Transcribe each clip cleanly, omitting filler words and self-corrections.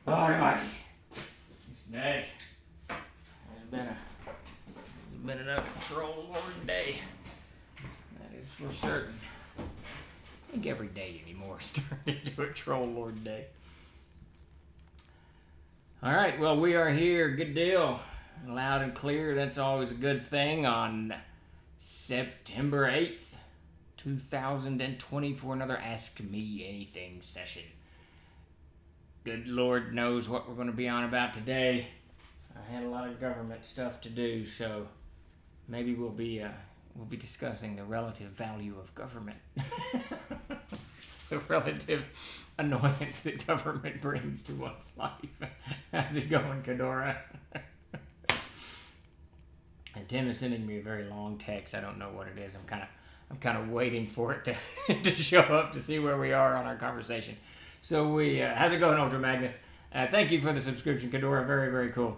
Alright, Mike. This day has been another troll lord day. That is for certain. I think every day anymore is turning into a troll lord day. Alright, well, we are here. Good deal. Loud and clear. That's always a good thing on September 8th, 2020 for another Ask Me Anything session. Good Lord knows what we're going to be on about today. I had a lot of government stuff to do, so maybe we'll be discussing the relative value of government. The relative annoyance that government brings to one's life. How's it going, Kedora? And Tim is sending me a very long text. I don't know what it is. I'm kind of waiting for it to show up to see where we are on our conversation. So how's it going, Ultra Magnus? Thank you for the subscription, Kedora. Very, very cool.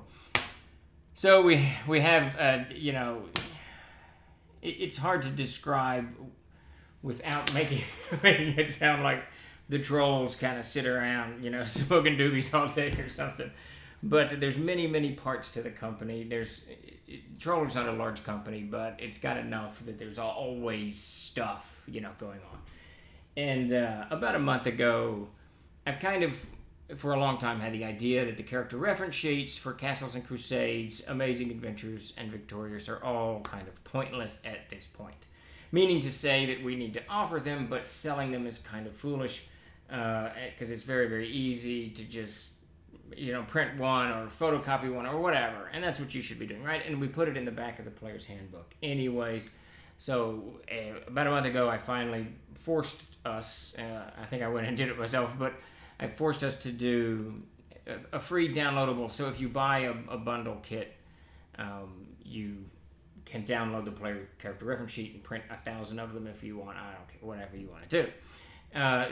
So we have, it's hard to describe without making it sound like the trolls kind of sit around, smoking doobies all day or something. But there's many, many parts to the company. Troller's not a large company, but it's got enough that there's always stuff, going on. And about a month ago, I've kind of, for a long time, had the idea that the character reference sheets for Castles and Crusades, Amazing Adventures, and Victorious are all kind of pointless at this point. Meaning to say that we need to offer them, but selling them is kind of foolish, because it's very, very easy to just, print one or photocopy one or whatever, and that's what you should be doing, right? And we put it in the back of the player's handbook. Anyways, so about a month ago, I finally forced us, I think I went and did it myself, but I forced us to do a free downloadable. So if you buy a bundle kit, you can download the player character reference sheet and print 1,000 of them if you want. I don't care, whatever you want to do.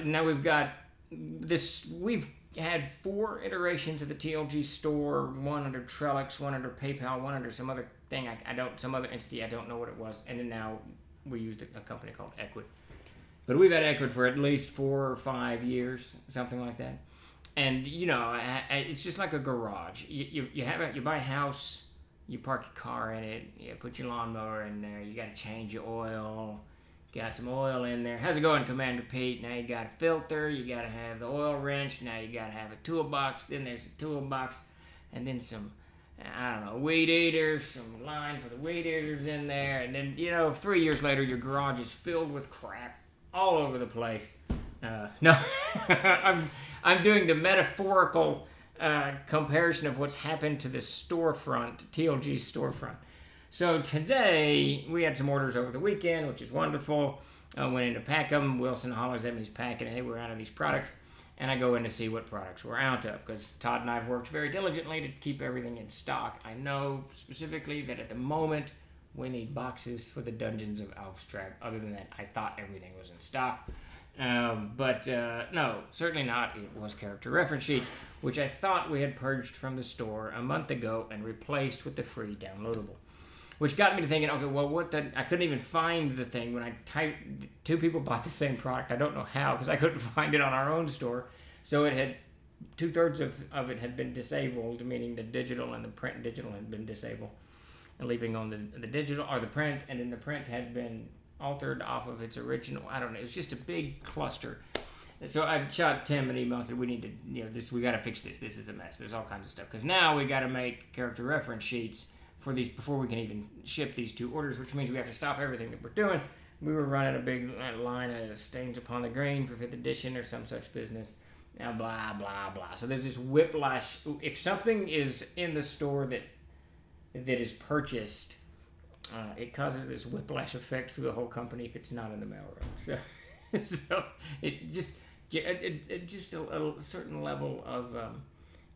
Now we've got this. We've had 4 iterations of the TLG store. One under Trellix, one under PayPal, one under some other thing. Some other entity. I don't know what it was. And then now we used a company called Equid. But we've had Equid for at least 4 or 5 years, something like that. And it's just like a garage. You buy a house, you park your car in it, you put your lawnmower in there, you got to change your oil, got some oil in there. How's it going, Commander Pete? Now you got a filter, you got to have the oil wrench, now you got to have a toolbox, then there's a toolbox, and then some, weed eaters, some line for the weed eaters in there, and then, 3 years later, your garage is filled with crap all over the place. No, I'm doing the metaphorical comparison of what's happened to the storefront, TLG's storefront. So today, we had some orders over the weekend, which is wonderful. I went in to pack them. Wilson hollers at me, he's packing, hey, we're out of these products. And I go in to see what products we're out of, because Todd and I have worked very diligently to keep everything in stock. I know specifically that at the moment, we need boxes for the Dungeons of Alfstrad. Other than that, I thought everything was in stock. But no, certainly not. It was character reference sheets, which I thought we had purged from the store a month ago and replaced with the free downloadable. Which got me to thinking, okay, well, I couldn't even find the thing when I typed, 2 people bought the same product. I don't know how, because I couldn't find it on our own store. So it had, 2/3 of it had been disabled, meaning the digital and the print digital had been disabled. And leaving on the digital, or the print, and then the print had been altered off of its original. I don't know. It was just a big cluster. So I shot Tim an email and said, we need to, we got to fix this. This is a mess. There's all kinds of stuff. Because now we got to make character reference sheets for these before we can even ship these 2 orders, which means we have to stop everything that we're doing. We were running a big line of Stains Upon the Green for 5th edition or some such business. Now, blah, blah, blah. So there's this whiplash. If something is in the store that is purchased, it causes this whiplash effect for the whole company if it's not in the mailroom. So it just a certain level of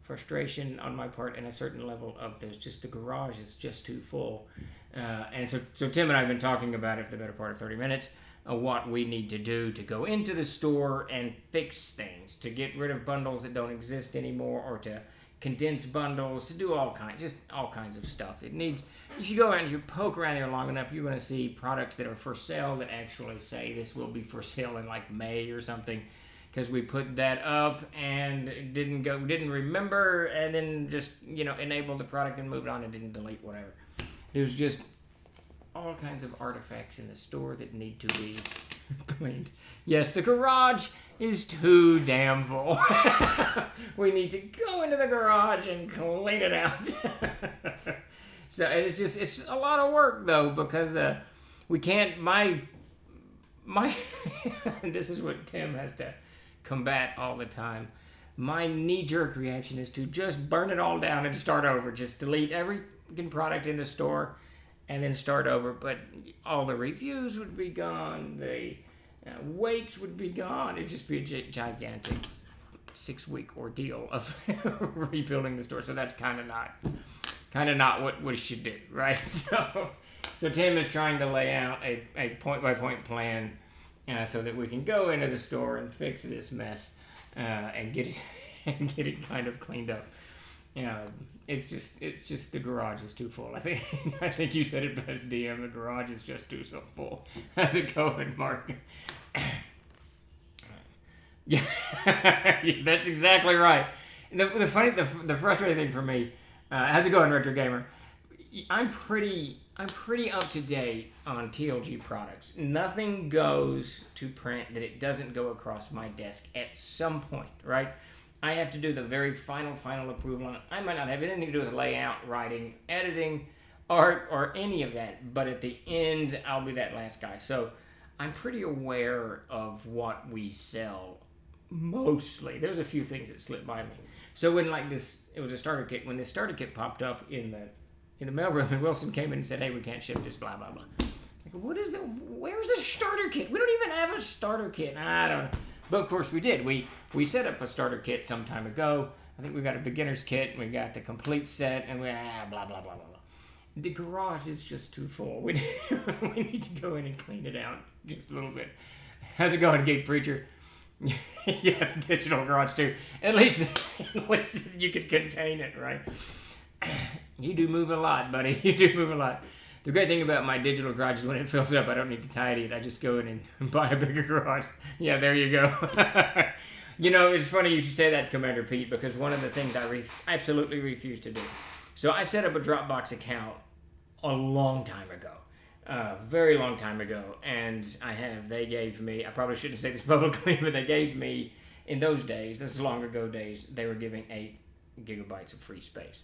frustration on my part, and a certain level of the garage is just too full. And so Tim and I have been talking about it for the better part of 30 minutes, what we need to do to go into the store and fix things, to get rid of bundles that don't exist anymore, or to condense bundles, to do all kinds of stuff. It needs, if you go around, if you poke around there long enough, you're going to see products that are for sale that actually say this will be for sale in like May or something. because we put that up and didn't remember, and then just enabled the product and moved on and didn't delete whatever. There's just all kinds of artifacts in the store that need to be cleaned. Yes, the garage is too damn full. We need to go into the garage and clean it out. So it's a lot of work though, because we can't, my this is what Tim has to combat all the time. My knee-jerk reaction is to just burn it all down and start over. Just delete every product in the store and then start over. But all the reviews would be gone. The weights would be gone. It'd just be a gigantic 6-week ordeal of rebuilding the store. So that's kind of not what we should do, right? So Tim is trying to lay out a point-by-point plan so that we can go into the store and fix this mess and get it kind of cleaned up. It's just the garage is too full. I think you said it best, DM. The garage is just too so full. How's it going, Mark? Yeah, that's exactly right. The frustrating thing for me. How's it going, Retro Gamer? I'm pretty up to date on TLG products. Nothing goes to print that it doesn't go across my desk at some point, right? I have to do the very final approval on it. I might not have anything to do with layout, writing, editing, art, or any of that, but at the end, I'll be that last guy. So I'm pretty aware of what we sell, mostly. There's a few things that slip by me. So when it was a starter kit. When the starter kit popped up in the mailroom, and Wilson came in and said, "Hey, we can't ship this, blah blah blah." Like, where's a starter kit? We don't even have a starter kit. I don't know. But of course we did. We set up a starter kit some time ago. I think we got a beginner's kit, and we got the complete set, and we blah blah blah blah blah. The garage is just too full. We need to go in and clean it out just a little bit. How's it going, Geek Preacher? Yeah, digital garage too. At least you can contain it, right? You do move a lot, buddy. You do move a lot. The great thing about my digital garage is when it fills up, I don't need to tidy it. I just go in and buy a bigger garage. Yeah, there you go. It's funny you should say that, Commander Pete, because one of the things I absolutely refuse to do. So I set up a Dropbox account a long time ago. Very long time ago. And they gave me, I probably shouldn't say this publicly, but they gave me, in those days, this is long ago days, they were giving 8 gigabytes of free space.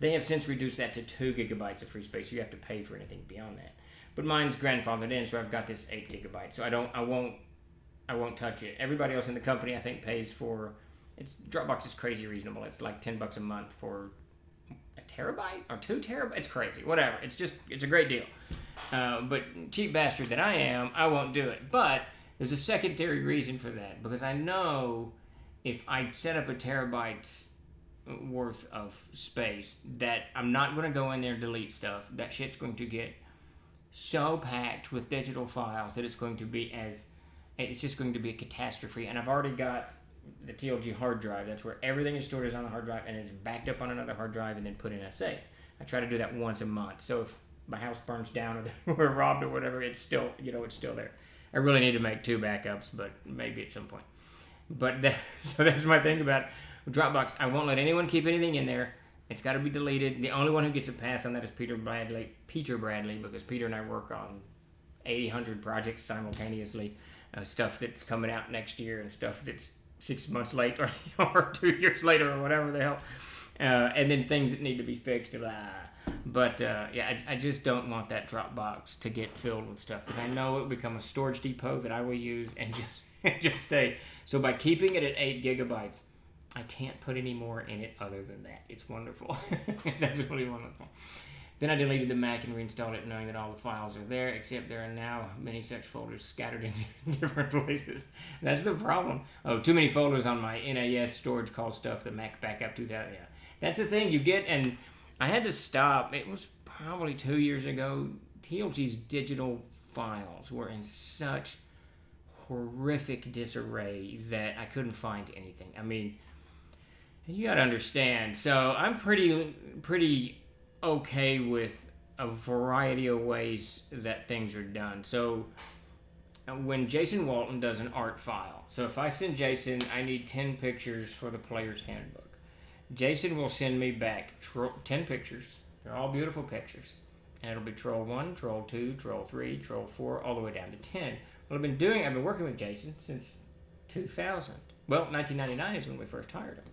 They have since reduced that to 2 gigabytes of free space. You have to pay for anything beyond that. But mine's grandfathered in, so I've got this 8 gigabytes. So I won't touch it. Everybody else in the company, I think, pays for, Dropbox is crazy reasonable. It's like $10 a month for a terabyte or 2 terabytes. It's crazy. Whatever. It's a great deal. But cheap bastard that I am, I won't do it. But there's a secondary reason for that, because I know if I set up a terabyte worth of space that I'm not going to go in there and delete stuff. That shit's going to get so packed with digital files that it's just going to be a catastrophe. And I've already got the TLG hard drive. That's where everything is stored, is on a hard drive, and it's backed up on another hard drive and then put in a safe. I try to do that once a month. So if my house burns down or we're robbed or whatever, it's still there. I really need to make 2 backups, but maybe at some point. So that's my thing about Dropbox. I won't let anyone keep anything in there. It's got to be deleted. The only one who gets a pass on that is Peter Bradley, because Peter and I work on 800 projects simultaneously. Stuff that's coming out next year and stuff that's 6 months late or 2 years later or whatever the hell. And then things that need to be fixed. But I just don't want that Dropbox to get filled with stuff, because I know it will become a storage depot that I will use and just stay. So by keeping it at 8 gigabytes, I can't put any more in it other than that. It's wonderful. It's absolutely wonderful. Then I deleted the Mac and reinstalled it, knowing that all the files are there, except there are now many such folders scattered in different places. That's the problem. Oh, too many folders on my NAS storage called stuff, the Mac Backup 2000. Yeah. That's the thing you get, and I had to stop. It was probably 2 years ago. TLG's digital files were in such horrific disarray that I couldn't find anything. I mean, you gotta understand. So I'm pretty okay with a variety of ways that things are done. So when Jason Walton does an art file. So if I send Jason, I need 10 pictures for the player's handbook. Jason will send me back 10 pictures. They're all beautiful pictures. And it'll be Troll 1, Troll 2, Troll 3, Troll 4, all the way down to 10. Well, I've been working with Jason since 2000. Well, 1999 is when we first hired him.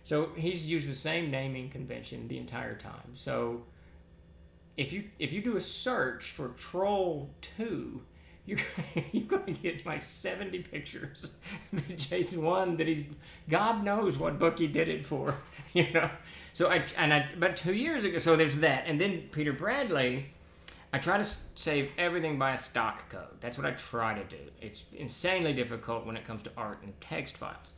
So he's used the same naming convention the entire time. So if you do a search for Troll 2, you're going to get like 70 pictures that Jason won, that he's, God knows what book he did it for, you know. So about 2 years ago, so there's that. And then Peter Bradley, I try to save everything by a stock code. That's what I try to do. It's insanely difficult when it comes to art and text files.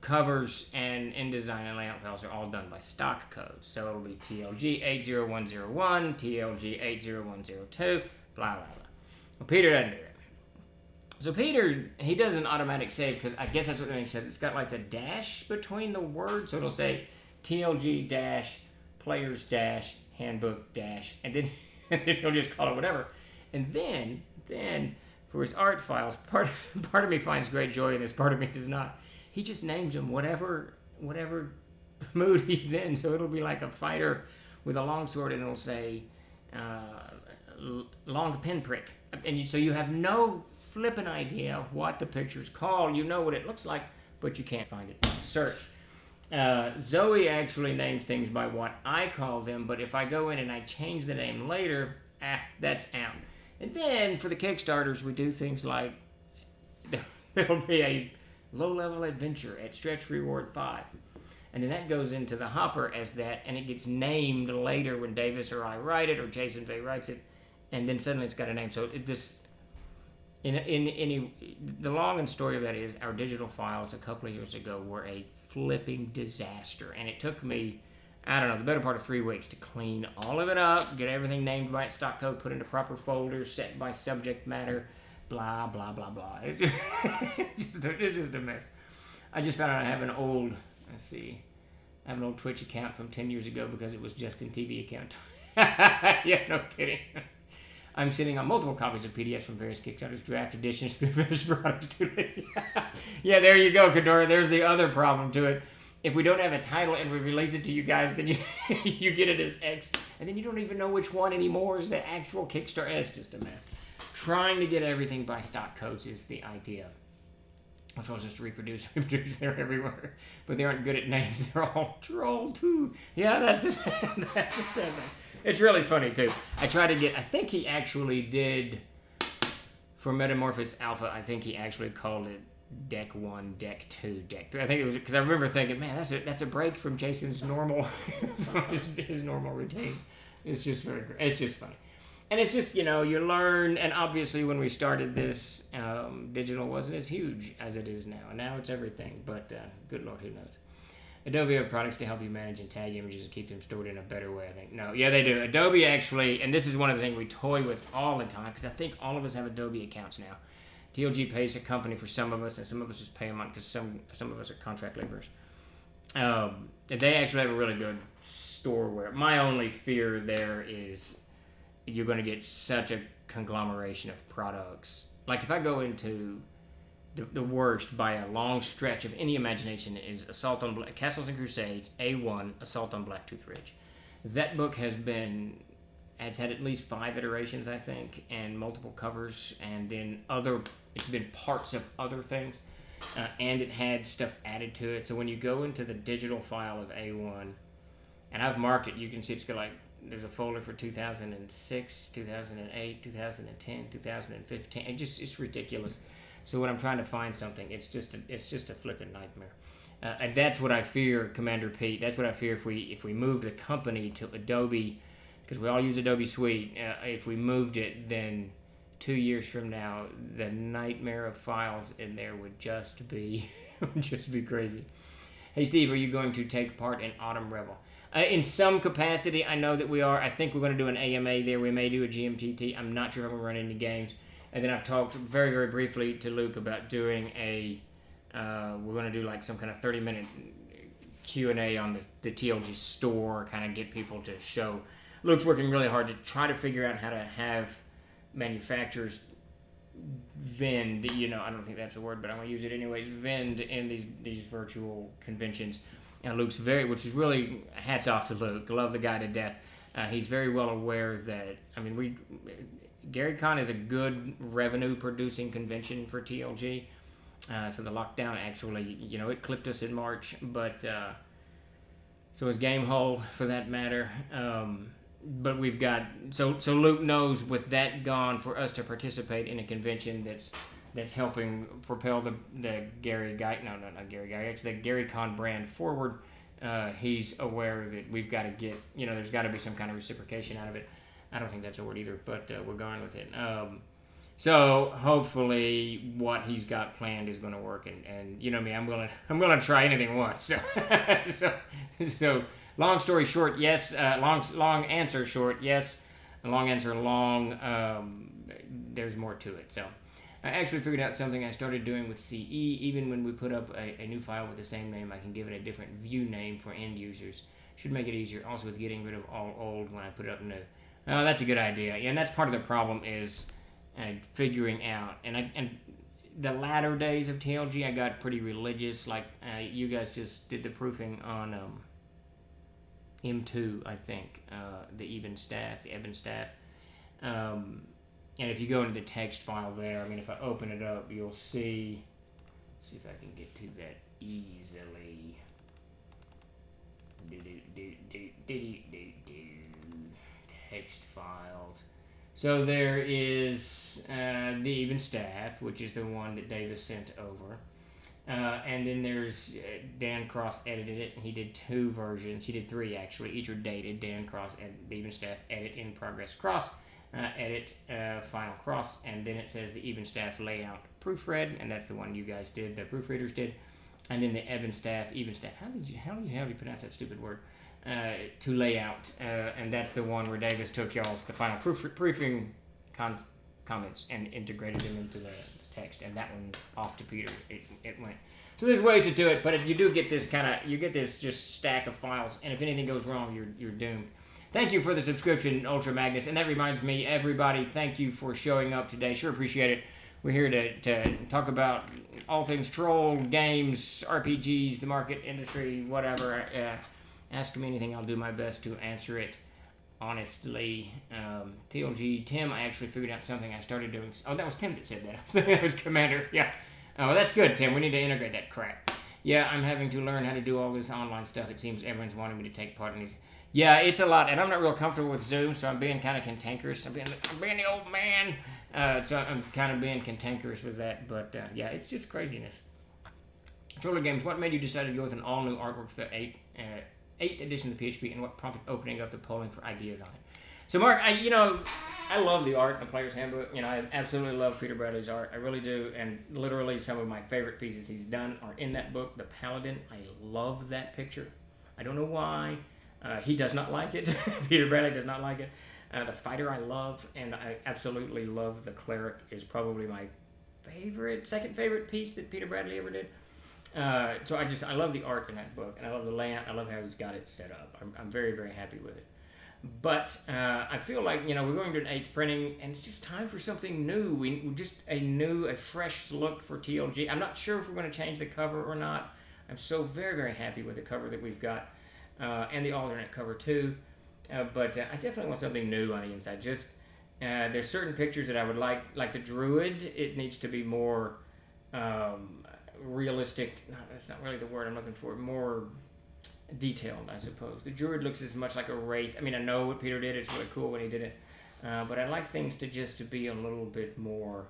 Covers and InDesign and layout files are all done by stock codes. So it'll be TLG 80101, TLG 80102, blah, blah, blah. Well, Peter doesn't do that. So Peter, he does an automatic save because I guess that's what it says. It's got like the dash between the words. So it'll say TLG dash, players dash, handbook dash, and then he'll just call it whatever. And then for his art files, part of me finds great joy in this, part of me does not. He just names them whatever mood he's in. So it'll be like a fighter with a longsword, and it'll say long pinprick. And so you have no flippin' idea what the picture's called. You know what it looks like, but you can't find it. Search. Zoe actually names things by what I call them, but if I go in and I change the name later, that's out. And then for the Kickstarters, we do things like there'll be a low-level adventure at Stretch Reward 5. And then that goes into the hopper as that, and it gets named later when Davis or I write it, or Jason Vay writes it, and then suddenly it's got a name. So the long and story of that is our digital files a couple of years ago were a flipping disaster, and it took me, I don't know, the better part of 3 weeks to clean all of it up, get everything named by its stock code, put into proper folders, set by subject matter, blah, blah, blah, blah. It's just a mess. I just found out I have an old, Twitch account from 10 years ago because it was Justin TV account. Yeah, no kidding. I'm sitting on multiple copies of PDFs from various Kickstarters, draft editions through various products to it. Yeah, there you go, Kadora. There's the other problem to it. If we don't have a title and we release it to you guys, then you get it as X, and then you don't even know which one anymore is the actual Kickstarter. It's just a mess. Trying to get everything by stock codes is the idea. I'm supposed just to reproduce. They're everywhere, but they aren't good at names. They're all Troll 2. Yeah, that's the same. That's the same thing. It's really funny too. I think he actually did for Metamorphosis Alpha. I think he actually called it Deck 1, Deck 2, Deck 3. I think it was because I remember thinking, man, that's a break from Jason's normal his normal routine. It's just it's just funny. And it's just, you learn, and obviously when we started this, digital wasn't as huge as it is now. And now it's everything, but good Lord, who knows? Adobe have products to help you manage and tag images and keep them stored in a better way, I think. No, yeah, they do. Adobe actually, and this is one of the things we toy with all the time, because I think all of us have Adobe accounts now. TLG pays a company for some of us, and some of us just pay them on because some of us are contract laborers. They actually have a really good storeware. My only fear there is you're going to get such a conglomeration of products. Like if I go into the worst by a long stretch of any imagination is Assault on Castles and Crusades, A1, Assault on Blacktooth Ridge. That book has had at least 5 iterations, I think, and multiple covers, and then it's been parts of other things, and it had stuff added to it. So when you go into the digital file of A1, and I've marked it, you can see it's got there's a folder for 2006, 2008, 2010, 2015. It's ridiculous. So when I'm trying to find something, it's just a flipping nightmare. And that's what I fear, Commander Pete. That's what I fear if we move the company to Adobe, because we all use Adobe Suite. If we moved it, then 2 years from now, the nightmare of files in there would just be crazy. Hey Steve, are you going to take part in Autumn Revel? In some capacity, I know that we are. I think we're going to do an AMA there. We may do a GMTT. I'm not sure if I'm going to run any games. And then I've talked very, very briefly to Luke about doing we're going to do some kind of 30-minute Q&A on the TLG store, kind of get people to show. Luke's working really hard to try to figure out how to have manufacturers vend, I don't think that's a word, but I'm going to use it anyways, vend in these virtual conventions. And Luke's which is really hats off to Luke. Love the guy to death. He's very well aware that, GaryCon is a good revenue producing convention for TLG. So the lockdown actually, it clipped us in March, but so is Gamehole for that matter. But we've got so Luke knows with that gone, for us to participate in a convention that's helping propel the GaryCon brand forward. He's aware that we've got to get, there's got to be some kind of reciprocation out of it. I don't think that's a word either, but we're going with it. So hopefully what he's got planned is going to work, and you know me, I'm gonna try anything once. So long story short, yes. Long answer short, yes. Long answer long. There's more to it. So I actually figured out something I started doing with CE. Even when we put up a new file with the same name, I can give it a different view name for end users. Should make it easier. Also with getting rid of all old when I put it up new. Oh, that's a good idea. Yeah, and that's part of the problem is figuring out. And the latter days of TLG, I got pretty religious. Like you guys just did the proofing on M2, I think, the Eben staff. And if you go into the text file there, if I open it up, you'll see if I can get to that easily. Text files. So there is the Eben staff, which is the one that Davis sent over. And then there's Dan Cross edited it, and he did 2 versions. He did 3 actually. Each are dated. Dan Cross and the Eben staff edit in progress cross, edit final cross, and then it says the Eben staff layout proofread, and that's the one you guys did. The proofreaders did, and then the Eben staff. How do you pronounce that stupid word? To layout, and that's the one where Davis took the final proofing comments and integrated them into the text, and that one off to Peter. It went. So there's ways to do it, but if you do get this just stack of files, and if anything goes wrong, you're doomed. Thank you for the subscription, Ultra Magnus, and that reminds me, everybody, thank you for showing up today. Sure appreciate it. We're here to talk about all things troll, games, RPGs, the market, industry, whatever. Ask me anything, I'll do my best to answer it honestly. TLG, Tim, I actually figured out something I started doing. Oh, that was Tim that said that. That was Commander, yeah. Oh, well, that's good, Tim. We need to integrate that crap. Yeah, I'm having to learn how to do all this online stuff. It seems everyone's wanting me to take part in these. Yeah, it's a lot, and I'm not real comfortable with Zoom, so I'm being kind of cantankerous. I'm being the old man, so I'm kind of being cantankerous with that. But yeah, it's just craziness. Troller Games, what made you decide to go with an all-new artwork for the 8th edition of the PHP, and what prompted opening up the polling for ideas on it? So, Mark, I love the art in the Player's Handbook. I absolutely love Peter Bradley's art. I really do, and literally some of my favorite pieces he's done are in that book. The Paladin, I love that picture. I don't know why. He does not like it. Peter Bradley does not like it. The Fighter I love, and I absolutely love the Cleric. Is probably my second favorite piece that Peter Bradley ever did. So I love the art in that book, and I love the layout. I love how he's got it set up. I'm very, very happy with it. But I feel like, we're going to an 8th printing, and it's just time for something new. We just a fresh look for TLG. I'm not sure if we're going to change the cover or not. I'm so very, very happy with the cover that we've got, and the alternate cover too. But I definitely want something new on the inside. Just there's certain pictures that I would like the Druid. It needs to be more realistic. No, that's not really the word I'm looking for. More detailed, I suppose. The Druid looks as much like a wraith. I know what Peter did. It's really cool when he did it. But I like things to just be a little bit more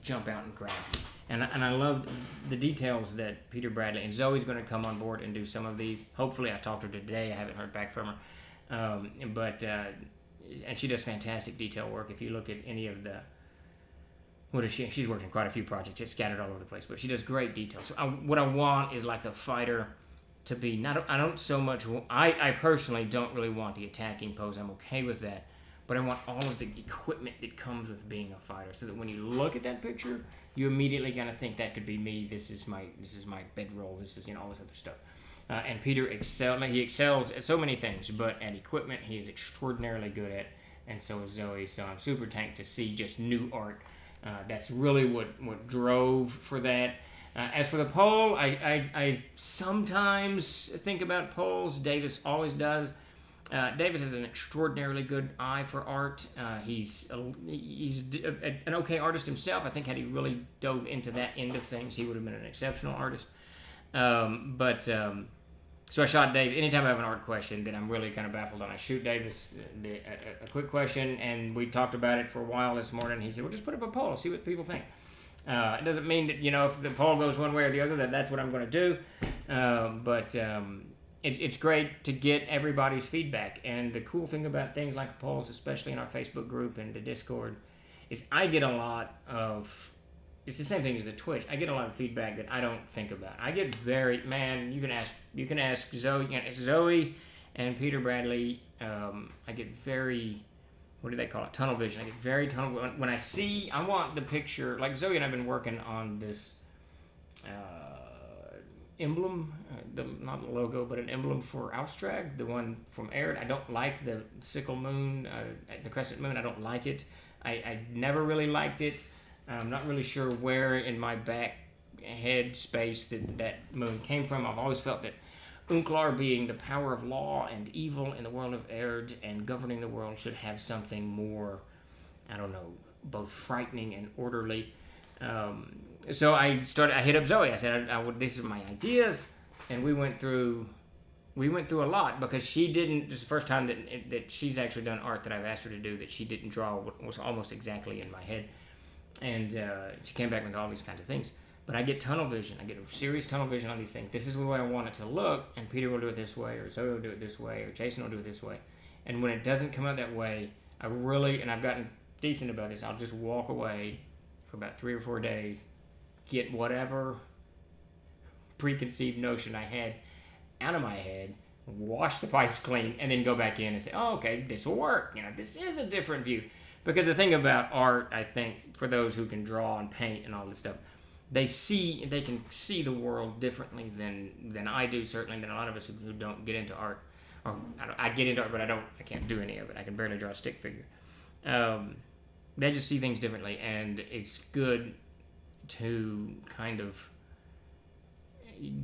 jump out and grab you. And I love the details that Peter Bradley, and Zoe's going to come on board and do some of these. Hopefully, I talked to her today. I haven't heard back from her. And she does fantastic detail work. If you look at any of the, what is she? She's worked in quite a few projects. It's scattered all over the place, but she does great detail. So what I want is like the fighter to be not. I don't so much. I personally don't really want the attacking pose. I'm okay with that, but I want all of the equipment that comes with being a fighter, so that when you look at that picture, you immediately gonna think that could be me. This is my bedroll. This is all this other stuff. And Peter he excels at so many things, but at equipment he is extraordinarily good at, and so is Zoe. So I'm super tanked to see just new art That's really what drove for that. As for the poll, I sometimes think about polls. Davis always does. Davis has an extraordinarily good eye for art. He's an okay artist himself. I think had he really dove into that end of things, he would have been an exceptional artist. So I shot Dave. Anytime I have an art question that I'm really kind of baffled on, I shoot Davis a quick question, and we talked about it for a while this morning. He said, "Well, just put up a poll, see what people think." It doesn't mean that if the poll goes one way or the other, that's what I'm going to do. But it's great to get everybody's feedback. And the cool thing about things like polls, especially in our Facebook group and the Discord, is I get a lot of. It's the same thing as the Twitch. I get a lot of feedback that I don't think about. I get you can ask Zoe and Peter Bradley. I get very, what do they call it? Tunnel vision. I get very tunnel when I want the picture. Like Zoe and I've been working on this emblem, not a logo, but an emblem for Alstrag, the one from Arid. I don't like the sickle moon, the crescent moon. I don't like it. I never really liked it. I'm not really sure where in my back head space that moon came from. I've always felt that Unklar, being the power of law and evil in the world of Erd and governing the world, should have something more, I don't know, both frightening and orderly. So I hit up Zoe. I said, "This is my ideas," and we went through a lot because she didn't. This is the first time that she's actually done art that I've asked her to do that she didn't draw what was almost exactly in my head. And she came back with all these kinds of things. But I get tunnel vision. I get a serious tunnel vision on these things. This is the way I want it to look, and Peter will do it this way, or Zoe will do it this way, or Jason will do it this way. And when it doesn't come out that way, and I've gotten decent about this, I'll just walk away for about 3 or 4 days, get whatever preconceived notion I had out of my head, wash the pipes clean, and then go back in and say, "Oh, okay, this will work. This is a different view." Because the thing about art, I think, for those who can draw and paint and all this stuff, they can see the world differently than I do, certainly than a lot of us who don't get into art. Or I get into art, but I can't do any of it. I can barely draw a stick figure. They just see things differently, and it's good to kind of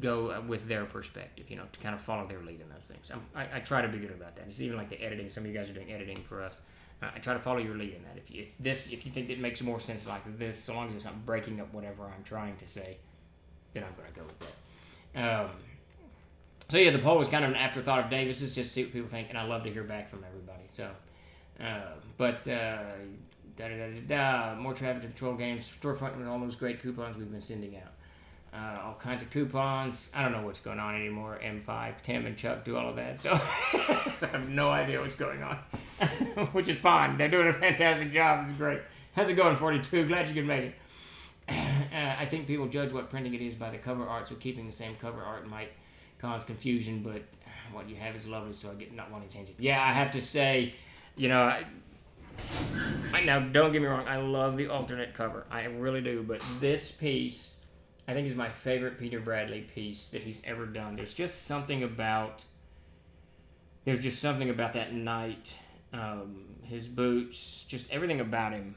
go with their perspective, to kind of follow their lead in those things. I try to be good about that. It's even like the editing. Some of you guys are doing editing for us. I try to follow your lead in that. If you think it makes more sense like this, so long as it's not breaking up whatever I'm trying to say, then I'm going to go with that. So yeah, the poll was kind of an afterthought of Davis's, just to see what people think, and I love to hear back from everybody. So, more traffic to the Troll Games storefront with all those great coupons we've been sending out. All kinds of coupons. I don't know what's going on anymore. M5, Tim and Chuck do all of that, so I have no idea what's going on, which is fine. They're doing a fantastic job. It's great. How's it going, 42? Glad you could make it. I think people judge what printing it is by the cover art, so keeping the same cover art might cause confusion, but what you have is lovely, so I get not wanting to change it. Yeah, I have to say, now don't get me wrong, I love the alternate cover. I really do, but this piece, I think, is my favorite Peter Bradley piece that he's ever done. There's just something about that night, his boots, just everything about him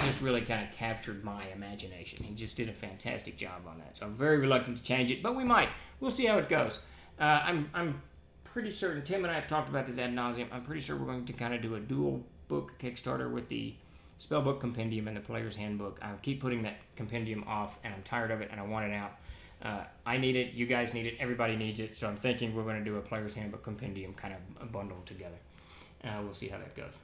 just really kind of captured my imagination. He just did a fantastic job on that. So I'm very reluctant to change it, but we might. We'll see how it goes. I'm pretty certain, Tim and I have talked about this ad nauseum, I'm pretty sure we're going to kind of do a dual book Kickstarter with the Spellbook Compendium and the Player's Handbook. I keep putting that compendium off, and I'm tired of it, and I want it out. I need it, you guys need it, everybody needs it, so I'm thinking we're going to do a Player's Handbook Compendium kind of bundled together. We'll see how that goes.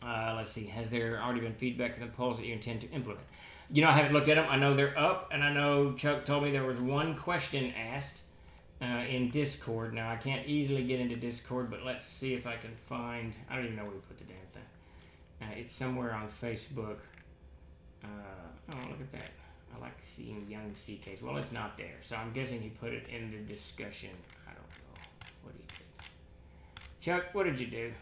Let's see, has there already been feedback from the polls that you intend to implement? I haven't looked at them. I know they're up, and I know Chuck told me there was one question asked in Discord. Now, I can't easily get into Discord, but let's see if I can find... I don't even know where we put the damn thing. It's somewhere on Facebook. Oh, look at that. I like seeing young CKs. Well, it's not there, so I'm guessing he put it in the discussion. I don't know. What did he do? Chuck, what did you do?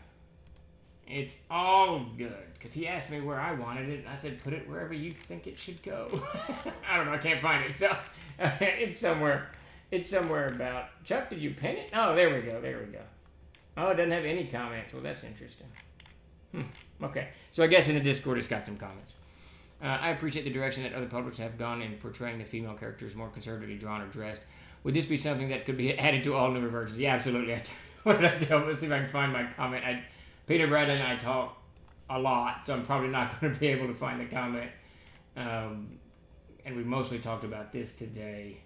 It's all good, because he asked me where I wanted it, and I said, put it wherever you think it should go. I don't know, I can't find it, so it's somewhere about... Chuck, did you pin it? Oh, there we go. Oh, it doesn't have any comments. Well, that's interesting. Okay, so I guess in the Discord it's got some comments. I appreciate the direction that other publishers have gone in portraying the female characters more conservatively drawn or dressed. Would this be something that could be added to all newer versions? Yeah, absolutely. What did I tell? Let's see if I can find my comment. Peter Bradley and I talk a lot, so I'm probably not going to be able to find the comment. And we mostly talked about this today.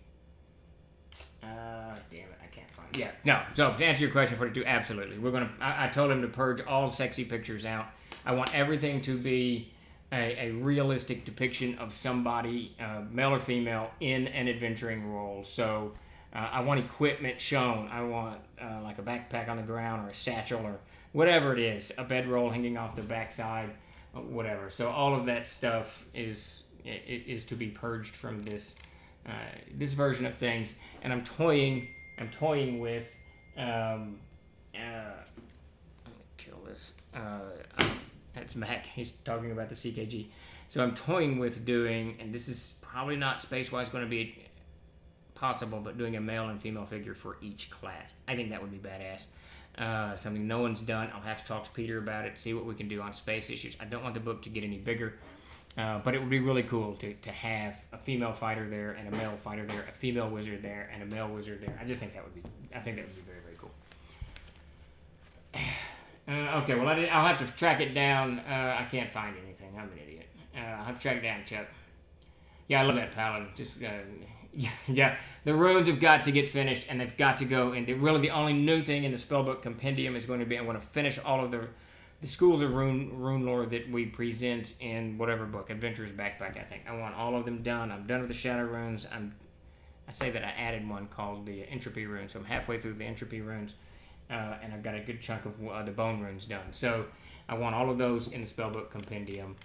Damn it, I can't find it. Yeah, no. So to answer your question, 42, absolutely. I told him to purge all sexy pictures out. I want everything to be a realistic depiction of somebody, male or female, in an adventuring role. So I want equipment shown. I want like a backpack on the ground or a satchel or whatever it is, a bedroll hanging off the backside, whatever. So all of that stuff is to be purged from this version of things. And I'm toying with. Let me kill this. That's Mac. He's talking about the CKG. So I'm toying with doing, and this is probably not space-wise going to be possible, but doing a male and female figure for each class. I think that would be badass. Something no one's done. I'll have to talk to Peter about it, see what we can do on space issues. I don't want the book to get any bigger, but it would be really cool to have a female fighter there and a male fighter there, a female wizard there and a male wizard there. I think that would be very, very cool. Okay, well, I'll have to track it down. I can't find anything. I'm an idiot. I'll have to track it down, Chuck. Yeah, I love that Paladin. Just, yeah, the runes have got to get finished, and they've got to go. And really, the only new thing in the spellbook compendium is going to be I want to finish all of the schools of rune lore that we present in whatever book, Adventurer's Backpack. I think I want all of them done. I'm done with the shadow runes. I say that I added one called the entropy runes, so I'm halfway through the entropy runes. And I've got a good chunk of the bone runes done. So I want all of those in the spellbook compendium.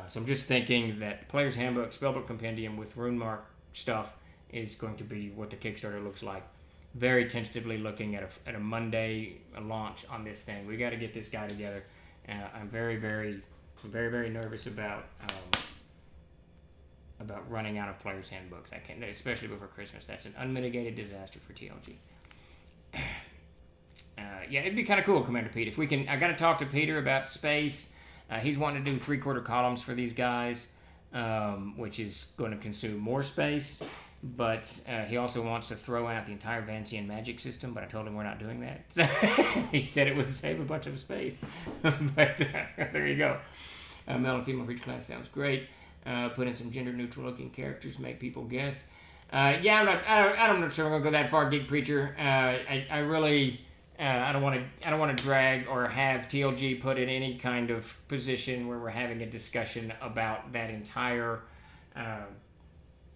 So I'm just thinking that Player's Handbook, spellbook compendium with rune mark stuff is going to be what the Kickstarter looks like. Very tentatively looking at a Monday launch on this thing. We got to get this guy together. I'm very, very, very, very nervous about running out of Player's Handbooks. I can't, especially before Christmas. That's an unmitigated disaster for TLG. Yeah, it'd be kind of cool, Commander Pete. If we can, I got to talk to Peter about space. He's wanting to do 3/4 columns for these guys, which is going to consume more space. But he also wants to throw out the entire Vancian magic system. But I told him we're not doing that. So he said it would save a bunch of space. But there you go. Male and female for each class sounds great. Put in some gender-neutral looking characters, make people guess. Yeah, I'm not sure I'm gonna go that far, Geek Preacher. I really. I don't want to drag or have TLG put in any kind of position where we're having a discussion about that entire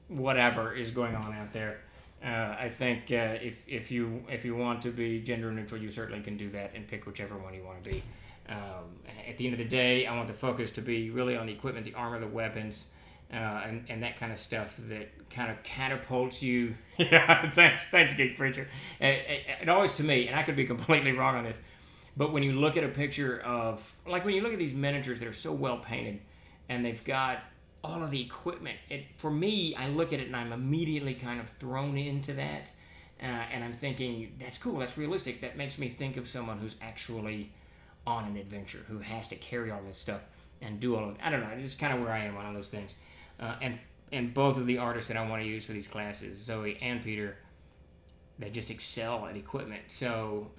whatever is going on out there. I think if you want to be gender neutral, you certainly can do that and pick whichever one you want to be. At the end of the day, I want the focus to be really on the equipment, the armor, the weapons, and that kind of stuff that kind of catapults you. Yeah, thanks, Geek Preacher. It always, to me, and I could be completely wrong on this, but when you look at a picture of, like when you look at these miniatures that are so well painted, and they've got all of the equipment, for me, I look at it and I'm immediately kind of thrown into that, and I'm thinking, that's cool, that's realistic. That makes me think of someone who's actually on an adventure, who has to carry all this stuff and do all of it. I don't know, it's just kind of where I am on all those things. And both of the artists that I want to use for these classes, Zoe and Peter, they just excel at equipment. So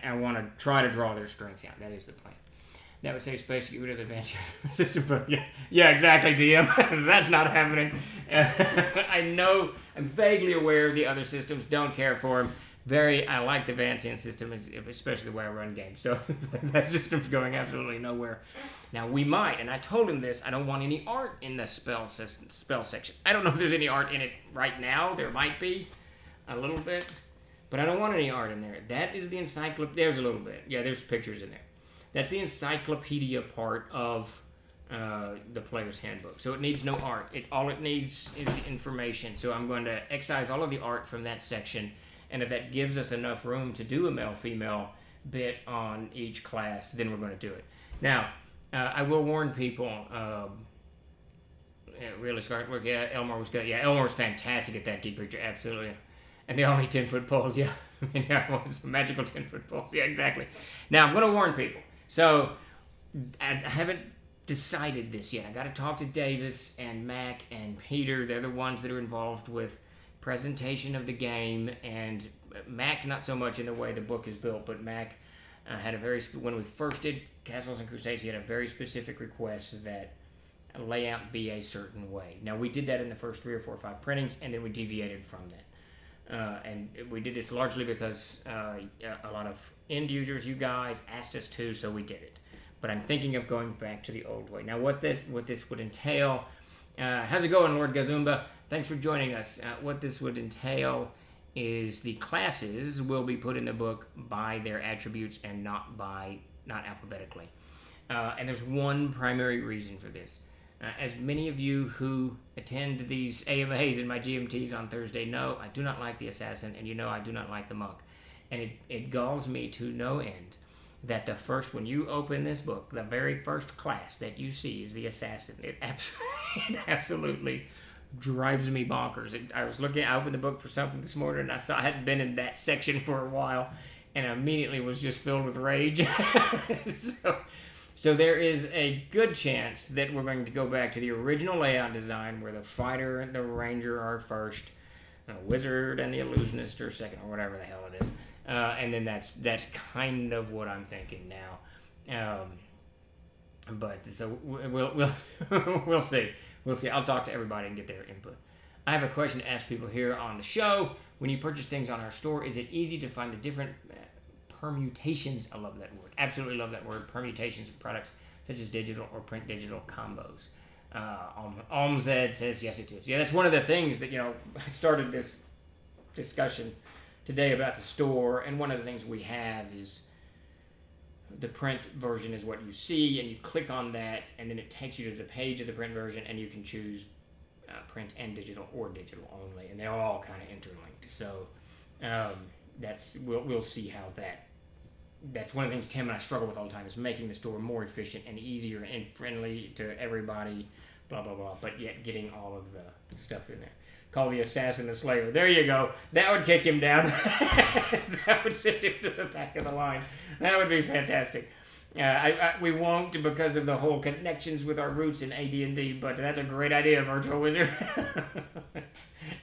I want to try to draw their strengths out. That is the plan. That would save space to get rid of the advanced system. But yeah, exactly, DM. That's not happening. I know, I'm vaguely aware the other systems, don't care for them. I like the Vancian system, especially the way I run games. So that system's going absolutely nowhere. Now we might, and I told him this, I don't want any art in the spell section. I don't know if there's any art in it right now. There might be a little bit, but I don't want any art in there. That is the encyclopedia. There's a little bit. Yeah, there's pictures in there. That's the encyclopedia part of the Player's Handbook. So it needs no art. All it needs is the information. So I'm going to excise all of the art from that section. And if that gives us enough room to do a male-female bit on each class, then we're going to do it. Now, I will warn people. Really smart work. Yeah, Elmore was good. Yeah, Elmore's fantastic at that, Geek Preacher. Absolutely. And the only 10-foot poles. Yeah, I mean, yeah, well, some magical 10-foot poles. Yeah, exactly. Now, I'm going to warn people. So, I haven't decided this yet. I got to talk to Davis and Mac and Peter. They're the ones that are involved with presentation of the game, and Mac not so much in the way the book is built, but Mac had a very when we first did Castles and Crusades, he had a very specific request that a layout be a certain way. Now we did that in the first 3 or 4 or 5 printings, and then we deviated from that. And we did this largely because a lot of end users, you guys, asked us to, so we did it. But I'm thinking of going back to the old way. Now, what this would entail? How's it going, Lord Gazumba? Thanks for joining us. What this would entail is the classes will be put in the book by their attributes and not alphabetically. And there's one primary reason for this. As many of you who attend these AMAs and my GMTs on Thursday know, I do not like the assassin, and you know I do not like the monk. And it galls me to no end that when you open this book, the very first class that you see is the assassin. It absolutely drives me bonkers. I opened the book for something this morning, and I hadn't been in that section for a while, and I immediately was just filled with rage. So there is a good chance that we're going to go back to the original layout design where the fighter and the ranger are first, the wizard and the illusionist are second, or whatever the hell it is. And then that's kind of what I'm thinking now. But so we'll see. We'll see. I'll talk to everybody and get their input. I have a question to ask people here on the show. When you purchase things on our store, is it easy to find the different permutations? I love that word. Absolutely love that word. Permutations of products such as digital or print digital combos. Omzed says yes, it is. Yeah, that's one of the things that I started this discussion today about the store, and one of the things we have is the print version is what you see, and you click on that, and then it takes you to the page of the print version, and you can choose print and digital or digital only, and they're all kind of interlinked. So we'll see how that's one of the things Tim and I struggle with all the time, is making the store more efficient and easier and friendly to everybody, blah blah blah, but yet getting all of the stuff in there. Call the assassin the slayer. There you go. That would kick him down. That would send him to the back of the line. That would be fantastic. We won't, because of the whole connections with our roots in AD&D, but that's a great idea, Virtual Wizard.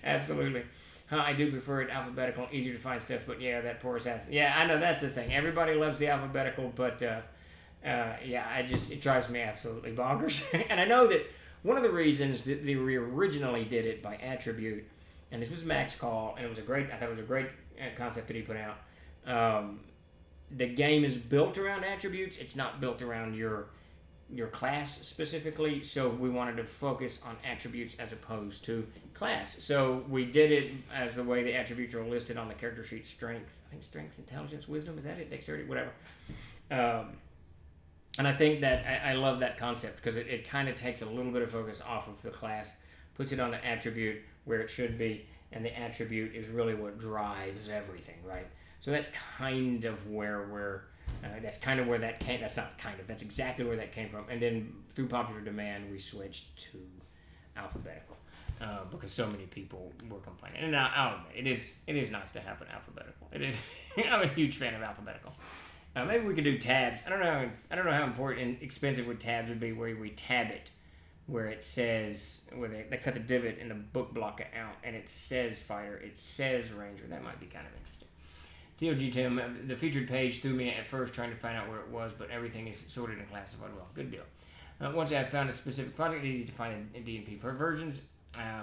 Absolutely. I do prefer it alphabetical, easier to find stuff, but yeah, that poor assassin. Yeah, I know, that's the thing. Everybody loves the alphabetical, but it drives me absolutely bonkers. And I know that one of the reasons that we originally did it by attribute, and this was Mac's call, and I thought it was a great concept that he put out. The game is built around attributes. It's not built around your class specifically, so we wanted to focus on attributes as opposed to class. So we did it as the way the attributes are listed on the character sheet: strength, intelligence, wisdom, is that it? Dexterity, whatever. And I think that I love that concept, because it kind of takes a little bit of focus off of the class, puts it on the attribute where it should be, and the attribute is really what drives everything, right? So that's kind of where that's exactly where that came from. And then through popular demand, we switched to alphabetical, because so many people were complaining. And I'll admit, it is nice to have an alphabetical. It is. I'm a huge fan of alphabetical. Maybe we could do tabs. I don't know how important and expensive would tabs would be, where we tab it, where it says, where they cut the divot in the book block out, and it says fighter, it says ranger. That might be kind of interesting. TOG Tim, the featured page threw me at first trying to find out where it was, but everything is sorted and classified well. Good deal. Once I have found a specific product, it's easy to find in D&P per versions,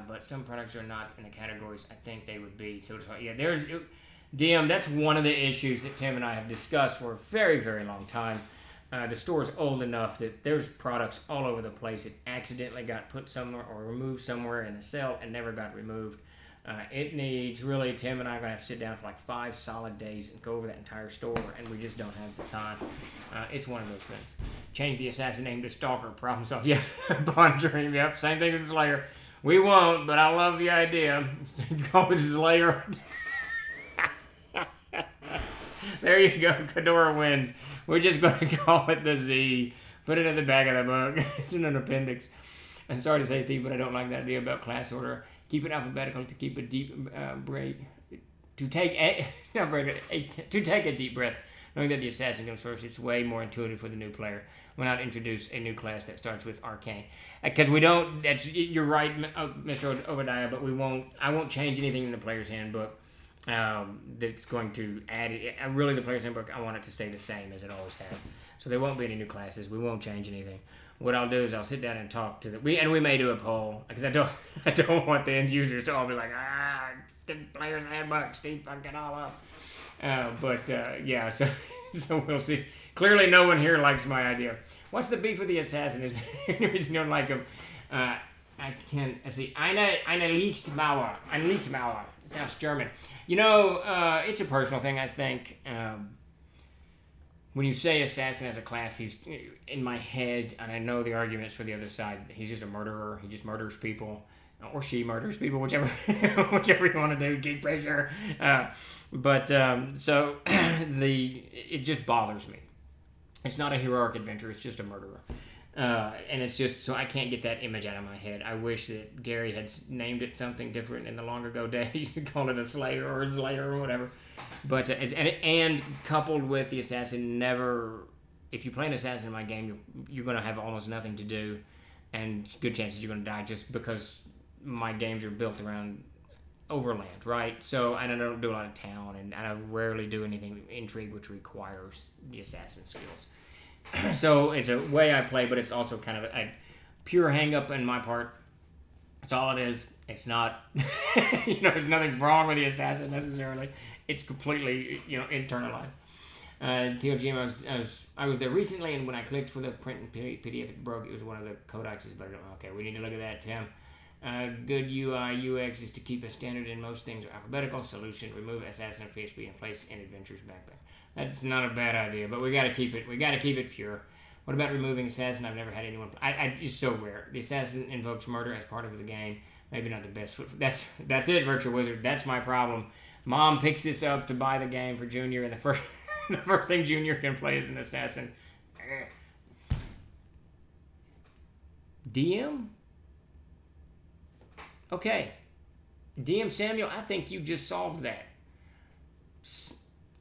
but some products are not in the categories I think they would be. So there's DM. That's one of the issues that Tim and I have discussed for a very, very long time. The store is old enough that there's products all over the place that accidentally got put somewhere or removed somewhere in the cell and never got removed. It needs, really, Tim and I are going to have to sit down for like 5 solid days and go over that entire store, and we just don't have the time. It's one of those things. Change the assassin name to Stalker, problem solved. Yeah, Bond Dream, yep, same thing with Slayer. We won't, but I love the idea. Go with Slayer. There you go, Kadora wins. We're just going to call it the Z. Put it at the back of the book. It's in an appendix. I'm sorry to say, Steve, but I don't like that idea about class order. Keep it alphabetical to keep a deep break. To take a deep breath. knowing that the assassin comes first, it's way more intuitive for the new player. Why not introduce a new class that starts with arcane? Because we don't. You're right, Mr. Obadiah. But we won't. I won't change anything in the player's handbook. That's going to add it. Really, the player's handbook, I want it to stay the same as it always has. So there won't be any new classes. We won't change anything. What I'll do is I'll sit down and talk to we may do a poll because I don't want the end users to all be like, the player's handbook, Steve fucked it all up. Yeah, so we'll see. Clearly, no one here likes my idea. What's the beef with the assassin? Is there any reason you don't like him? I can't see. Eine Lichtmauer. Eine Lichtmauer. It sounds German. It's a personal thing, I think. When you say assassin as a class, he's in my head, and I know the arguments for the other side. He's just a murderer. He just murders people, or she murders people, whichever you want to do. Geek pressure. So it just bothers me. It's not a heroic adventure. It's just a murderer. And it's just, so I can't get that image out of my head. I wish that Gary had named it something different in the long ago days to call it a slayer or whatever. But, and coupled with the assassin if you play an assassin in my game, you're going to have almost nothing to do, and good chances you're going to die just because my games are built around overland, right? So, and I don't do a lot of town, and I rarely do anything intrigue which requires the assassin skills. So it's a way I play, but it's also kind of a pure hang-up on my part. That's all it is. It's not, there's nothing wrong with the assassin necessarily. It's completely, internalized. TLGM, I was there recently, and when I clicked for the print and PDF, it broke. It was one of the codexes, but okay, we need to look at that, Tim. Good UI UX is to keep a standard in most things are alphabetical. Solution: remove assassin of PHP and place in adventures backpack. That's not a bad idea, but we got to keep it. We got to keep it pure. What about removing assassin? I've never had anyone. It's so rare. The assassin invokes murder as part of the game. Maybe not the best. That's it, Virtual Wizard. That's my problem. Mom picks this up to buy the game for Junior, and the first thing Junior can play is an assassin. DM. Okay. DM Samuel, I think you just solved that.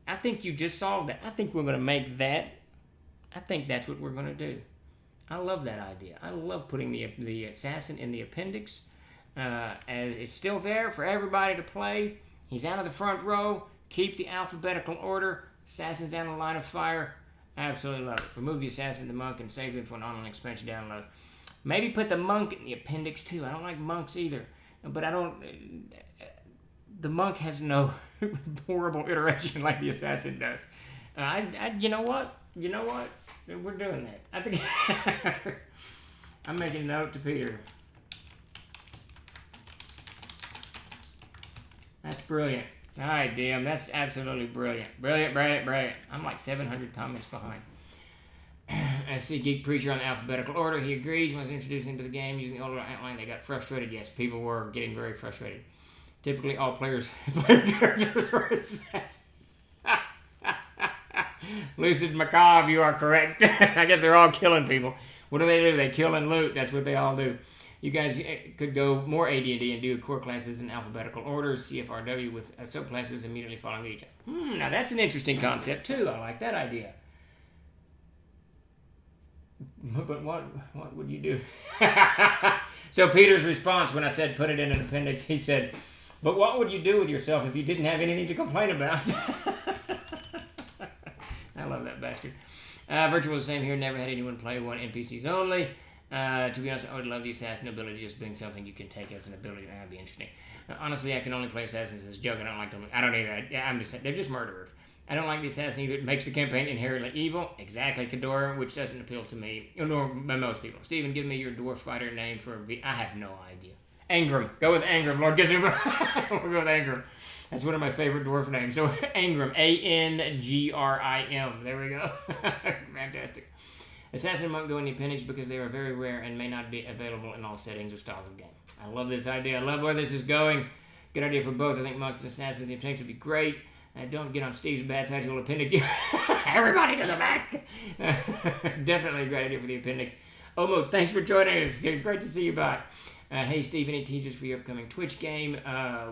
I think we're going to make that. I think that's what we're going to do. I love that idea. I love putting the assassin in the appendix. As it's still there for everybody to play. He's out of the front row. Keep the alphabetical order. Assassin's out of the line of fire. I absolutely love it. Remove the assassin, the monk, and save them for an online expansion download. Maybe put the monk in the appendix too. I don't like monks either. But the monk has no horrible iteration like the assassin does. You know what? We're doing that. I think I'm making a note to Peter. That's brilliant. All right, DM. That's absolutely brilliant. Brilliant. I'm like 700 comments behind. I see Geek Preacher on the alphabetical order. He agrees. When I was introduced into the game using the older outline, they got frustrated. Yes, people were getting very frustrated. Typically, all player characters are assassins. Lucid Macabre, you are correct. I guess they're all killing people. What do? They kill and loot. That's what they all do. You guys could go more AD&D and do core classes in alphabetical order, CFRW, with subclasses immediately following each. Now that's an interesting concept too. I like that idea. But what would you do? So Peter's response when I said put it in an appendix, he said, but what would you do with yourself if you didn't have anything to complain about? I love that bastard. Virtual was the same here. Never had anyone play one NPCs only. To be honest, I would love the assassin ability just being something you can take as an ability. That'd be interesting. Honestly, I can only play assassins as a joke. I don't like them. I don't either. They're just murderers. I don't like the assassin either. It makes the campaign inherently evil. Exactly, Kadora, which doesn't appeal to me, nor by most people. Steven, give me your dwarf fighter name for I have no idea. Angram. Go with Angram, Lord Gizuba. We'll go with Angram. That's one of my favorite dwarf names. So Angram. Angrim. There we go. Fantastic. Assassin and monk go in the appendix because they are very rare and may not be available in all settings or styles of game. I love this idea. I love where this is going. Good idea for both. I think monks and assassins in the appendix would be great. Don't get on Steve's bad side. He'll appendix you. Everybody to the back. Definitely a great idea for the appendix. Omo, thanks for joining us. Great to see you back. Hey, Steve, any teasers for your upcoming Twitch game?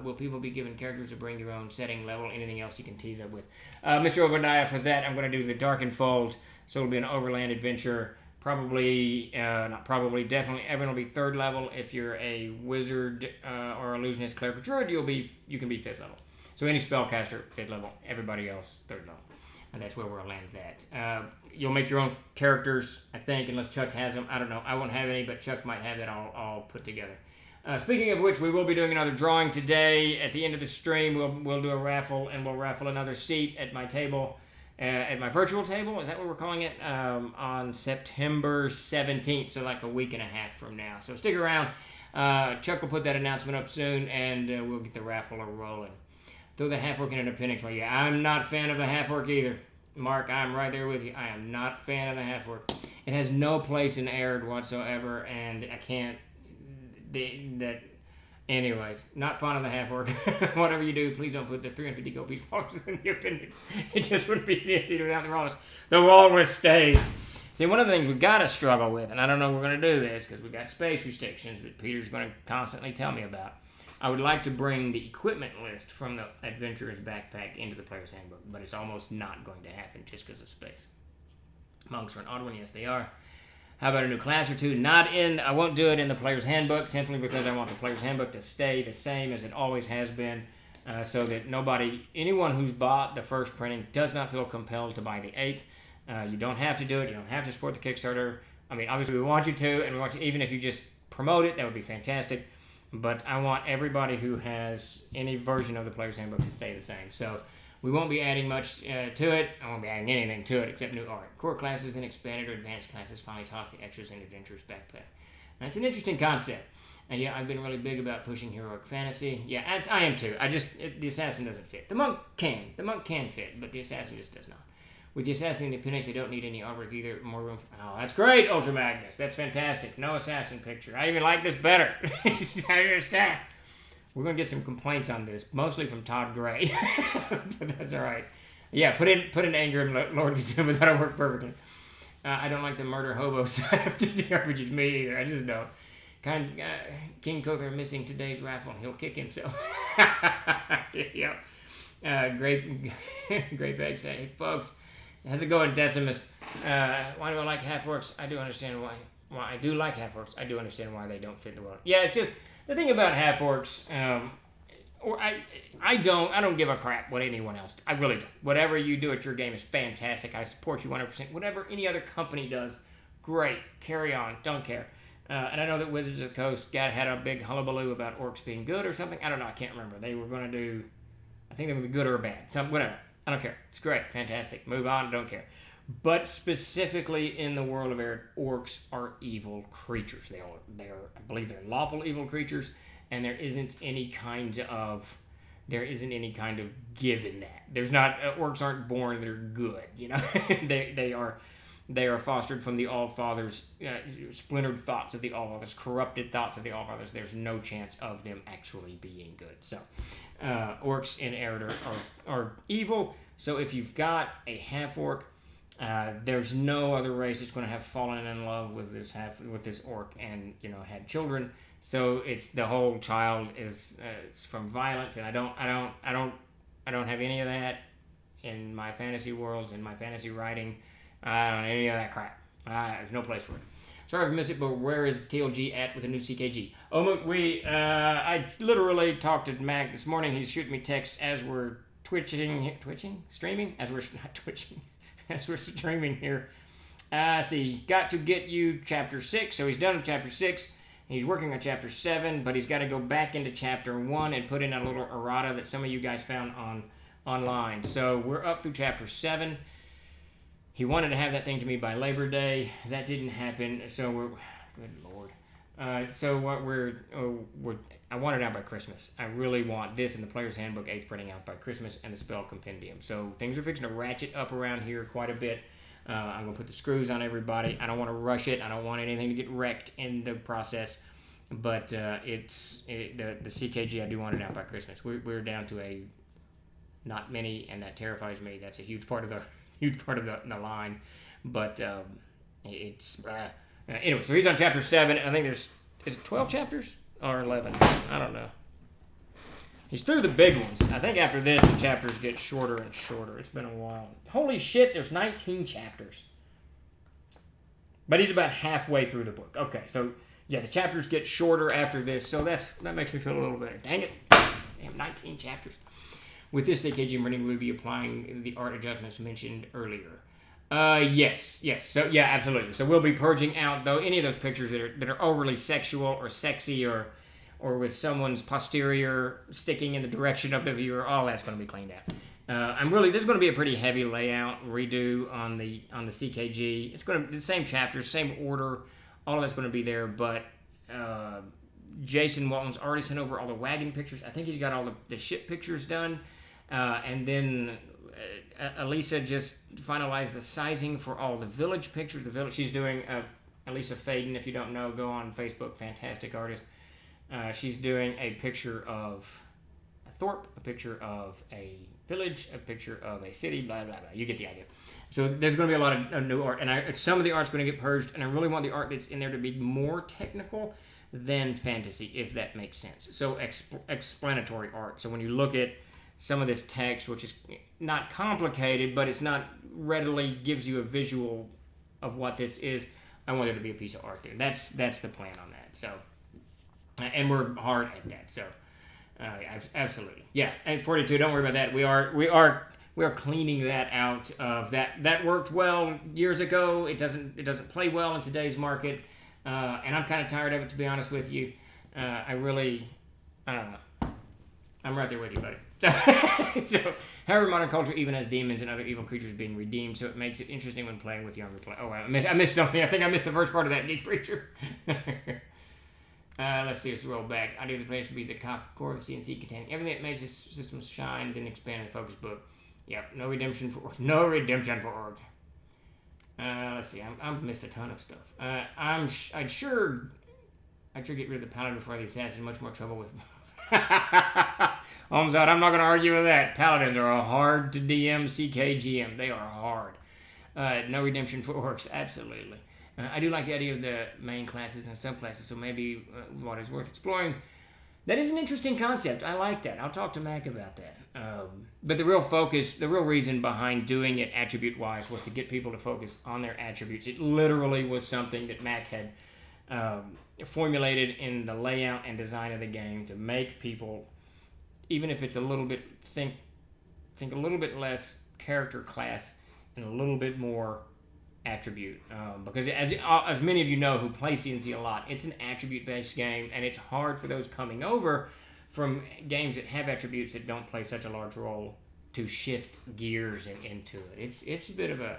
Will people be given characters to bring your own setting, level, anything else you can tease up with? Mr. Obadiah, for that, I'm going to do the Darkenfold, so it'll be an overland adventure. Probably, not probably, definitely, everyone will be 3rd level. If you're a wizard or illusionist, cleric, or druid, you can be 5th level. So any spellcaster, 5th level. Everybody else, 3rd level. And that's where we'll land that. You'll make your own characters, I think, unless Chuck has them. I don't know. I won't have any, but Chuck might have that all put together. Speaking of which, we will be doing another drawing today. At the end of the stream, we'll do a raffle, and we'll raffle another seat at my table, at my virtual table. Is that what we're calling it? On September 17th, so like a week and a half from now. So stick around. Chuck will put that announcement up soon, and we'll get the raffle rolling. Throw the half-orc in an appendix. Well, yeah, I'm not a fan of the half-orc either. Mark, I'm right there with you. I am not a fan of the half-orc. It has no place in Arid whatsoever, and I can't... Anyways, not fond of the half-orc. Whatever you do, please don't put the 350 gold piece boxes in the appendix. It just wouldn't be CSC without the Walrus. The Walrus stays. See, one of the things we've got to struggle with, and I don't know we're going to do this because we've got space restrictions that Peter's going to constantly tell me about. I would like to bring the equipment list from the Adventurer's Backpack into the Player's Handbook, but it's almost not going to happen just because of space. Monks are an odd one, yes they are. How about a new class or two? I won't do it in the Player's Handbook simply because I want the Player's Handbook to stay the same as it always has been, so that anyone who's bought the first printing does not feel compelled to buy the 8th. You don't have to do it. You don't have to support the Kickstarter. I mean, obviously we want you to, and we want you, even if you just promote it, that would be fantastic. But I want everybody who has any version of the Player's Handbook to stay the same. So we won't be adding much to it. I won't be adding anything to it except new art. Core classes, then expanded or advanced classes. Finally toss the extras in Adventurer's Backpack. That's an interesting concept. And yeah, I've been really big about pushing heroic fantasy. Yeah, I am too. The assassin doesn't fit. The monk can. The monk can fit, but the assassin just does not. With the assassin in the appendix, they don't need any artwork either. More room for... Oh, that's great, Ultra Magnus. That's fantastic. No assassin picture. I even like this better. We're going to get some complaints on this, mostly from Todd Gray. But that's all right. Yeah, put in anger and Lord Consume, but that'll work perfectly. I don't like the murder hobo side of the RPGs. Me either. I just don't. King Kother missing today's raffle. He'll kick himself. Yeah. Great bag say, hey, folks. How's it going, Decimus? Why do I like half-orcs? I do understand why. I do like half-orcs. I do understand why they don't fit the world. Yeah, it's just the thing about half-orcs. I don't give a crap what anyone else. I really don't. Whatever you do at your game is fantastic. I support you 100%. Whatever any other company does, great. Carry on. Don't care. And I know that Wizards of the Coast had a big hullabaloo about orcs being good or something. I don't know. I can't remember. They were going to do. I think they would be good or bad. Whatever. I don't care. It's great. Fantastic. Move on. Don't care. But specifically in the world of Arid, orcs are evil creatures. They are, I believe they're lawful evil creatures, and there isn't any kind of give in that. There's not, orcs aren't born, they're good, you know? They are fostered from the Allfathers, splintered thoughts of the Allfathers, corrupted thoughts of the Allfathers. There's no chance of them actually being good. So, orcs in Arid are evil. So if you've got a half-orc, there's no other race that's going to have fallen in love with this orc and had children. So it's the whole child is it's from violence, and I don't have any of that in my fantasy worlds, in my fantasy writing. I don't have any of that crap. There's no place for it. Sorry if I missed it, but where is TLG at with the new CKG? I literally talked to Mac this morning. He's shooting me text as we're streaming, as we're not twitching, as we're streaming here. See, got to get you chapter 6, so he's done with chapter 6. He's working on chapter 7, but he's got to go back into chapter 1 and put in a little errata that some of you guys found online. So we're up through chapter 7. He wanted to have that thing to me by Labor Day. That didn't happen, so good Lord. I want it out by Christmas. I really want this and the Player's Handbook 8th printing out by Christmas and the Spell Compendium. So things are fixing to ratchet up around here quite a bit. I'm going to put the screws on everybody. I don't want to rush it. I don't want anything to get wrecked in the process. But the CKG, I do want it out by Christmas. We're down to a not many, and that terrifies me. That's a huge part of the line. But it's... anyway, so he's on chapter 7. I think is it 12 chapters? or 11. I don't know. He's through the big ones. I think after this, the chapters get shorter and shorter. It's been a while. Holy shit, there's 19 chapters. But he's about halfway through the book. Okay, so yeah, the chapters get shorter after this, so that makes me feel a little better. Dang it. Damn, 19 chapters. With this CKG printing, we'll be applying the art adjustments mentioned earlier. Yes. So yeah, absolutely. So we'll be purging out though any of those pictures that are overly sexual or sexy or with someone's posterior sticking in the direction of the viewer. All that's going to be cleaned out. There's going to be a pretty heavy layout redo on the CKG. It's going to be the same chapters, same order. All of that's going to be there, but Jason Walton's already sent over all the wagon pictures. I think he's got all the ship pictures done, and then Elisa just finalized the sizing for all the village pictures. She's doing Elisa Faden. If you don't know, go on Facebook. Fantastic artist. She's doing a picture of a Thorpe, a picture of a village, a picture of a city, blah, blah, blah. You get the idea. So there's going to be a lot of new art. And some of the art's going to get purged, and I really want the art that's in there to be more technical than fantasy, if that makes sense. So explanatory art. So when you look at some of this text, which is not complicated, but it's not readily gives you a visual of what this is, I want there to be a piece of art there. That's the plan on that. So, and we're hard at that. So, absolutely, yeah. And 42, don't worry about that. We are cleaning that out of that. That worked well years ago. It doesn't play well in today's market, and I'm kind of tired of it, to be honest with you. I don't know. I'm right there with you, buddy. So, however, modern culture even has demons and other evil creatures being redeemed, so it makes it interesting when playing with younger players. Oh, I missed something. I think I missed the first part of that, Geek Preacher. Let's see, let's roll back. Idea of the players should be the core of the CNC containing everything that makes this system shine, then expand in the focus book. Yep, no redemption for org. Let's see, I've missed a ton of stuff. I'd sure get rid of the paladin before the assassin. Much more trouble with. Homeside, I'm not going to argue with that. Paladins are a hard to DM CKGM. They are hard. No redemption for orcs, absolutely. I do like the idea of the main classes and subclasses, so maybe what is worth exploring. That is an interesting concept. I like that. I'll talk to Mac about that. But the real reason behind doing it attribute-wise was to get people to focus on their attributes. It literally was something that Mac had formulated in the layout and design of the game to make people, even if it's a little bit, think a little bit less character class and a little bit more attribute, because as many of you know who play CNC a lot, it's an attribute-based game, and it's hard for those coming over from games that have attributes that don't play such a large role to shift gears into it. It's a bit of a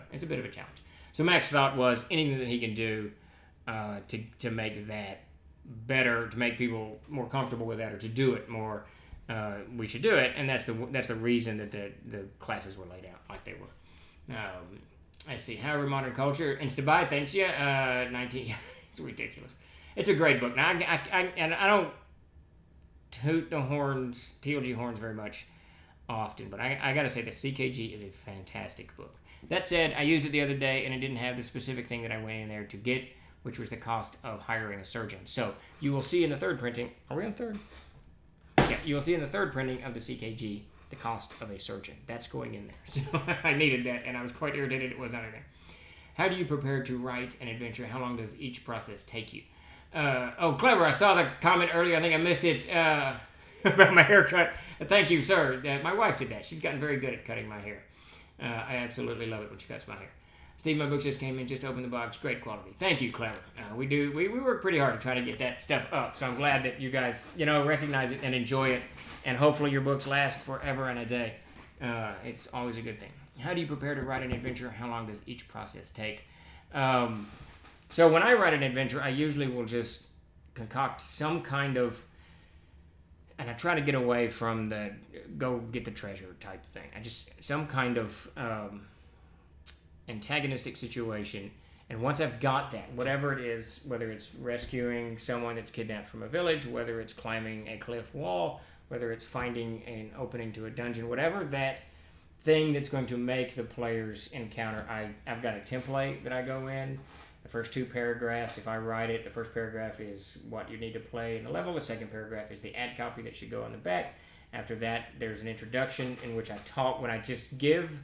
challenge. So Mac's thought was anything that he can do to make that better, to make people more comfortable with that, or to do it more, we should do it, and that's the reason that the classes were laid out like they were. Let's see. However, modern culture. Instaby, thanks you. 19. It's ridiculous. It's a great book. Now, I don't toot the horns, TLG horns very much often, but I got to say that CKG is a fantastic book. That said, I used it the other day, and it didn't have the specific thing that I went in there to get, which was the cost of hiring a surgeon. So you will see in the third printing. Are we on third? Yeah, you will see in the third printing of the CKG the cost of a surgeon. That's going in there. So I needed that, and I was quite irritated it was not in there. How do you prepare to write an adventure? How long does each process take you? Clever. I saw the comment earlier. I think I missed it about my haircut. Thank you, sir. My wife did that. She's gotten very good at cutting my hair. I absolutely love it when she cuts my hair. Steve, my book just came in. Just opened the box. Great quality. Thank you, Clever. We work pretty hard to try to get that stuff up. So I'm glad that you guys, recognize it and enjoy it. And hopefully your books last forever and a day. It's always a good thing. How do you prepare to write an adventure? How long does each process take? So when I write an adventure, I usually will just concoct some kind of, and I try to get away from the go get the treasure type thing. Some kind of antagonistic situation, and once I've got that, whatever it is, whether it's rescuing someone that's kidnapped from a village, whether it's climbing a cliff wall, whether it's finding an opening to a dungeon, whatever that thing that's going to make the players encounter, I've got a template that I go in, The first 2 paragraphs, if I write it, the first paragraph is what you need to play in the level. The second paragraph is the ad copy that should go on the back. After that, there's an introduction in which I talk, when I just give,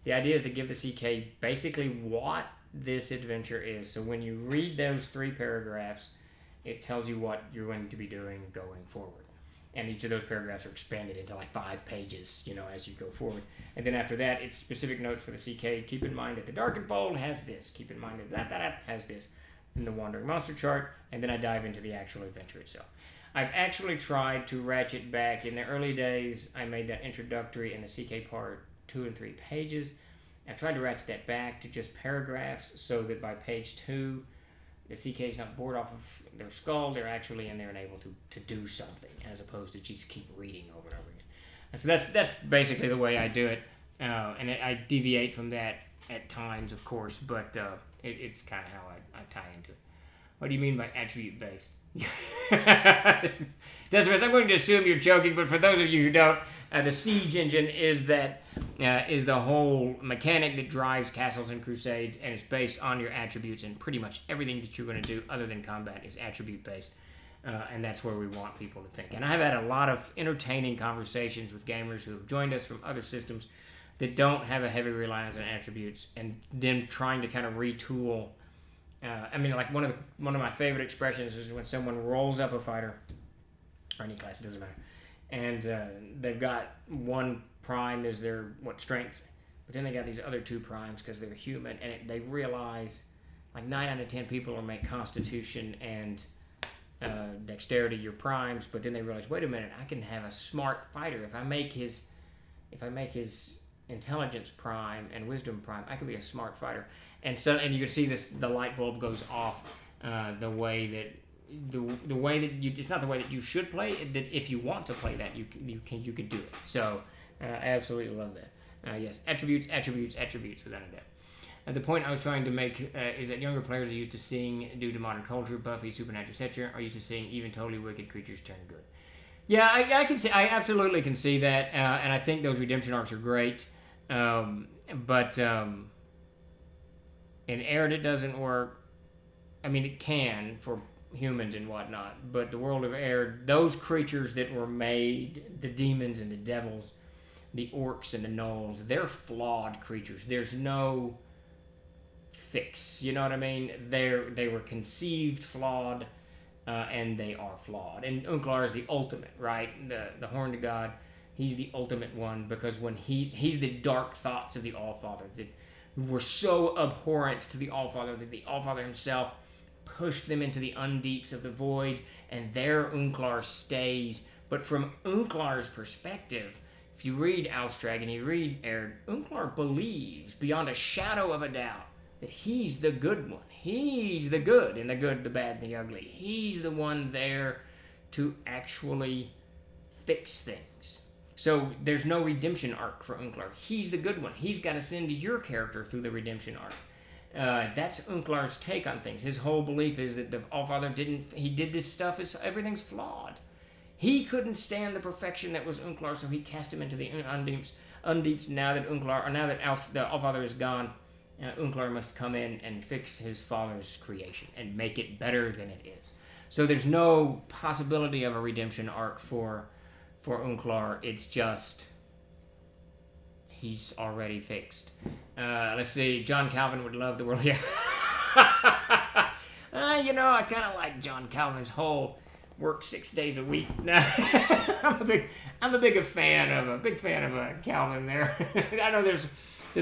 the idea is to give the CK basically what this adventure is. So when you read those 3 paragraphs, it tells you what you're going to be doing going forward. And each of those paragraphs are expanded into like 5 pages, as you go forward. And then after that, it's specific notes for the CK. Keep in mind that the Darkened Fold has this. Keep in mind that that has this. And the Wandering Monster chart. And then I dive into the actual adventure itself. I've actually tried to ratchet back. In the early days, I made that introductory and the CK part 2 and 3 pages. I tried to ratchet that back to just paragraphs so that by page 2, the CK is not bored off of their skull. They're actually in there and able to do something, as opposed to just keep reading over and over again. And so that's basically the way I do it. And I deviate from that at times, of course, but it's kind of how I tie into it. What do you mean by attribute-based? Desmond, I'm going to assume you're joking, but for those of you who don't, the siege engine is the whole mechanic that drives Castles and Crusades, and it's based on your attributes, and pretty much everything that you're going to do other than combat is attribute-based, and that's where we want people to think. And I've had a lot of entertaining conversations with gamers who have joined us from other systems that don't have a heavy reliance on attributes, and then trying to kind of retool. Like one of my favorite expressions is when someone rolls up a fighter, or any class, it doesn't matter, and they've got 1 prime as their strength, but then they got these other 2 primes because they're human, and they realize like 9 out of 10 people will make Constitution and Dexterity your primes, but then they realize, wait a minute, I can have a smart fighter if I make his Intelligence prime and Wisdom prime. I can be a smart fighter. And you can see the light bulb goes off the way that you, it's not the way that you should play it, that if you want to play that you can do it. So I absolutely love that. Yes, attributes without a doubt. The point I was trying to make is that younger players are used to seeing, due to modern culture, Buffy, Supernatural, etc., are used to seeing even totally wicked creatures turn good. Yeah, I absolutely can see that, and I think those redemption arcs are great. But in Arid it doesn't work. It can for humans and whatnot, but the world of Arid, those creatures that were made, the demons and the devils, the orcs and the gnolls, they're flawed creatures. There's no fix. You know what I mean? They were conceived flawed, and they are flawed. And Unklar is the ultimate, right? The Horned God. He's the ultimate one, because when he's the dark thoughts of the Allfather that were so abhorrent to the Allfather that the Allfather himself pushed them into the undeeps of the void, and there Unklar stays. But from Unklar's perspective, if you read Alstrag and you read Arid, Unklar believes beyond a shadow of a doubt that he's the good one. He's the good, and the good, the bad, and the ugly. He's the one there to actually fix things. So there's no redemption arc for Unklar. He's the good one. He's got to send your character through the redemption arc. That's Unklar's take on things. His whole belief is that the Allfather he did this stuff, everything's flawed. He couldn't stand the perfection that was Unklar, so he cast him into the undeeps. Now that the Allfather is gone, Unklar must come in and fix his father's creation and make it better than it is. So there's no possibility of a redemption arc for Unklar. It's just he's already fixed. Let's see. John Calvin would love the world. Yeah. I kind of like John Calvin's whole work 6 days a week. I'm a big fan of Calvin there. I know there's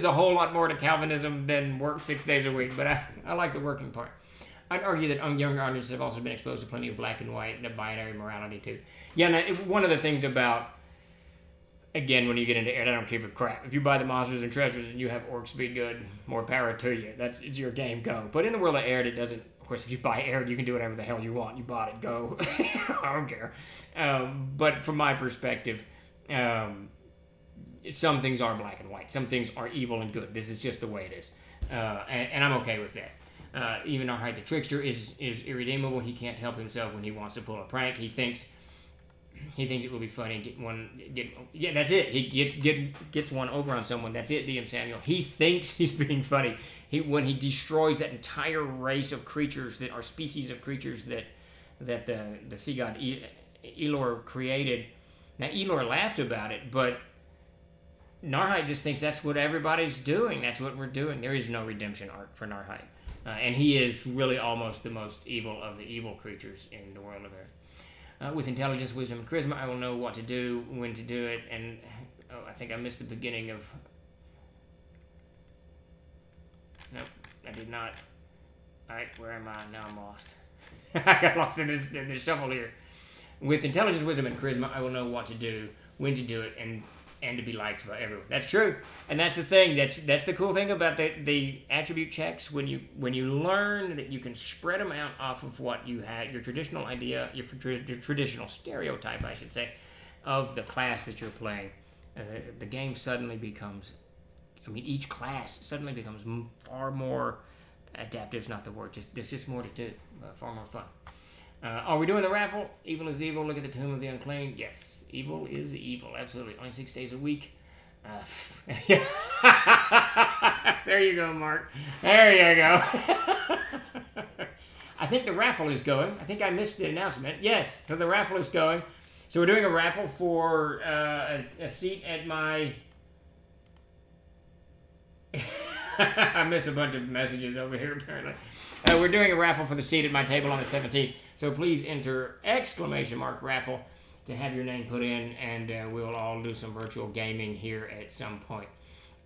a whole lot more to Calvinism than work 6 days a week, but I like the working part. I'd argue that younger audiences have also been exposed to plenty of black and white and binary morality too. Yeah, one of the things about, again, when you get into Arid, I don't give a crap. If you buy the monsters and treasures and you have orcs be good, more power to you. It's your game, go. But in the world of Arid, it doesn't. Of course, if you buy Arid, you can do whatever the hell you want. You bought it, go. I don't care. But from my perspective, some things are black and white. Some things are evil and good. This is just the way it is. And I'm okay with that. Even Arhide the Trickster is irredeemable. He can't help himself when he wants to pull a prank. He thinks He thinks it will be funny. Yeah, that's it. He gets one over on someone. That's it, DM Samuel. He thinks he's being funny. When he destroys that entire race of creatures that are species of creatures that the sea god Elor created. Now Elor laughed about it, but Narhite just thinks that's what everybody's doing. That's what we're doing. There is no redemption arc for Narhite. And he is really almost the most evil of the evil creatures in the world of Earth. With intelligence, wisdom, and charisma, I will know what to do, when to do it, and I think I missed the beginning of... Nope, I did not. Alright, where am I? Now I'm lost. I got lost in this shuffle here. With intelligence, wisdom, and charisma, I will know what to do, when to do it, and to be liked by everyone. That's true, and that's the thing. That's the cool thing about the attribute checks. When you learn that you can spread them out off of what you had, your traditional idea, your traditional stereotype, I should say, of the class that you're playing, the game suddenly becomes. I mean, each class suddenly becomes far more adaptive. Is not the word. There's just more to do. Far more fun. Are we doing the raffle? Evil is evil. Look at the Tomb of the Unclean. Yes. Evil is evil, absolutely. Only 6 days a week. There you go, Mark. There you go. I think the raffle is going. I think I missed the announcement. Yes, so the raffle is going. So we're doing a raffle for a seat at my... I missed a bunch of messages over here, apparently. We're doing a raffle for the seat at my table on the 17th. So please enter !raffle to have your name put in, and we'll all do some virtual gaming here at some point.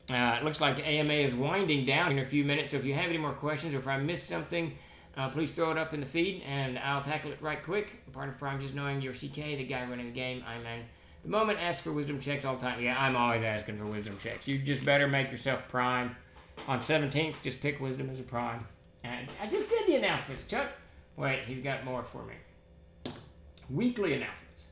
It looks like the AMA is winding down in a few minutes, so if you have any more questions or if I missed something, please throw it up in the feed, and I'll tackle it right quick. Part of Prime just knowing you're CK, the guy running the game. I'm in. The moment, ask for wisdom checks all the time. Yeah, I'm always asking for wisdom checks. You just better make yourself Prime. On 17th, just pick wisdom as a Prime. And I just did the announcements, Chuck. Wait, he's got more for me. Weekly announcements.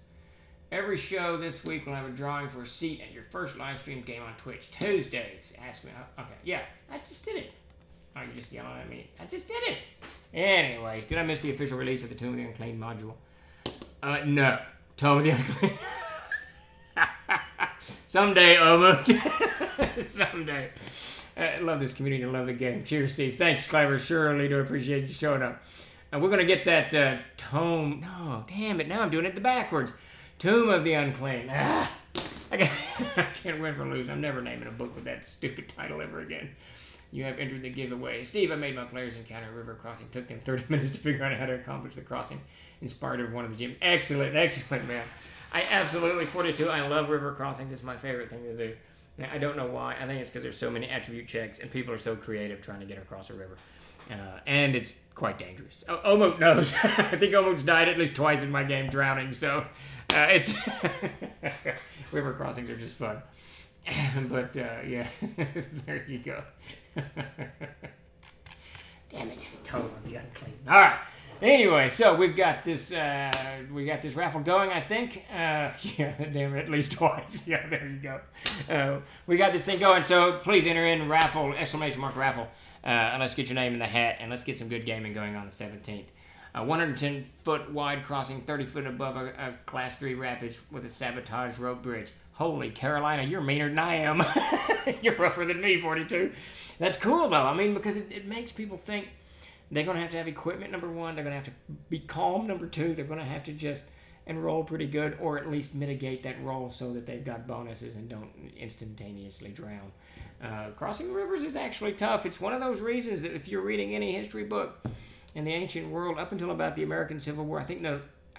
Every show this week will have a drawing for a seat at your first live stream game on Twitch. Tuesdays. Ask me. Okay, yeah, I just did it. Oh, you're just yelling at me. I just did it. Anyways, did I miss the official release of the Tomb of the Unclean module? No. Tomb of the Unclean. Someday, almost. Someday. I love this community. I love the game. Cheers, Steve. Thanks, Clever. Surely do appreciate you showing up. We're going to get that tome. No, damn it. Now I'm doing it backwards. Tomb of the Unclean. I can't win for losing. I'm never naming a book with that stupid title ever again. You have entered the giveaway. Steve, I made my players encounter a river crossing. Took them 30 minutes to figure out how to accomplish the crossing. Inspired of one of the gym. Excellent, man. I absolutely, 42, I love river crossings. It's my favorite thing to do. Now, I don't know why. I think it's because there's so many attribute checks and people are so creative trying to get across a river. And it's quite dangerous. Omok knows. I think Omok's died at least twice in my game drowning, so it's... river crossings are just fun. But, yeah, there you go. Damn it. Toe of the Unclean. All right. Anyway, so we've got this raffle going, I think. Yeah, damn it, at least twice. Yeah, there you go. We got this thing going, so please enter in raffle, ! Raffle. And let's get your name in the hat, and let's get some good gaming going on the 17th. 110-foot wide crossing, 30 foot above a Class 3 rapids with a sabotage rope bridge. Holy Carolina, you're meaner than I am. You're rougher than me, 42. That's cool, though. I mean, because it makes people think they're going to have equipment, number one. They're going to have to be calm, number two. They're going to have to just enroll pretty good, or at least mitigate that roll so that they've got bonuses and don't instantaneously drown. Crossing rivers is actually tough. It's one of those reasons that if you're reading any history book in the ancient world, up until about the American Civil War, I can't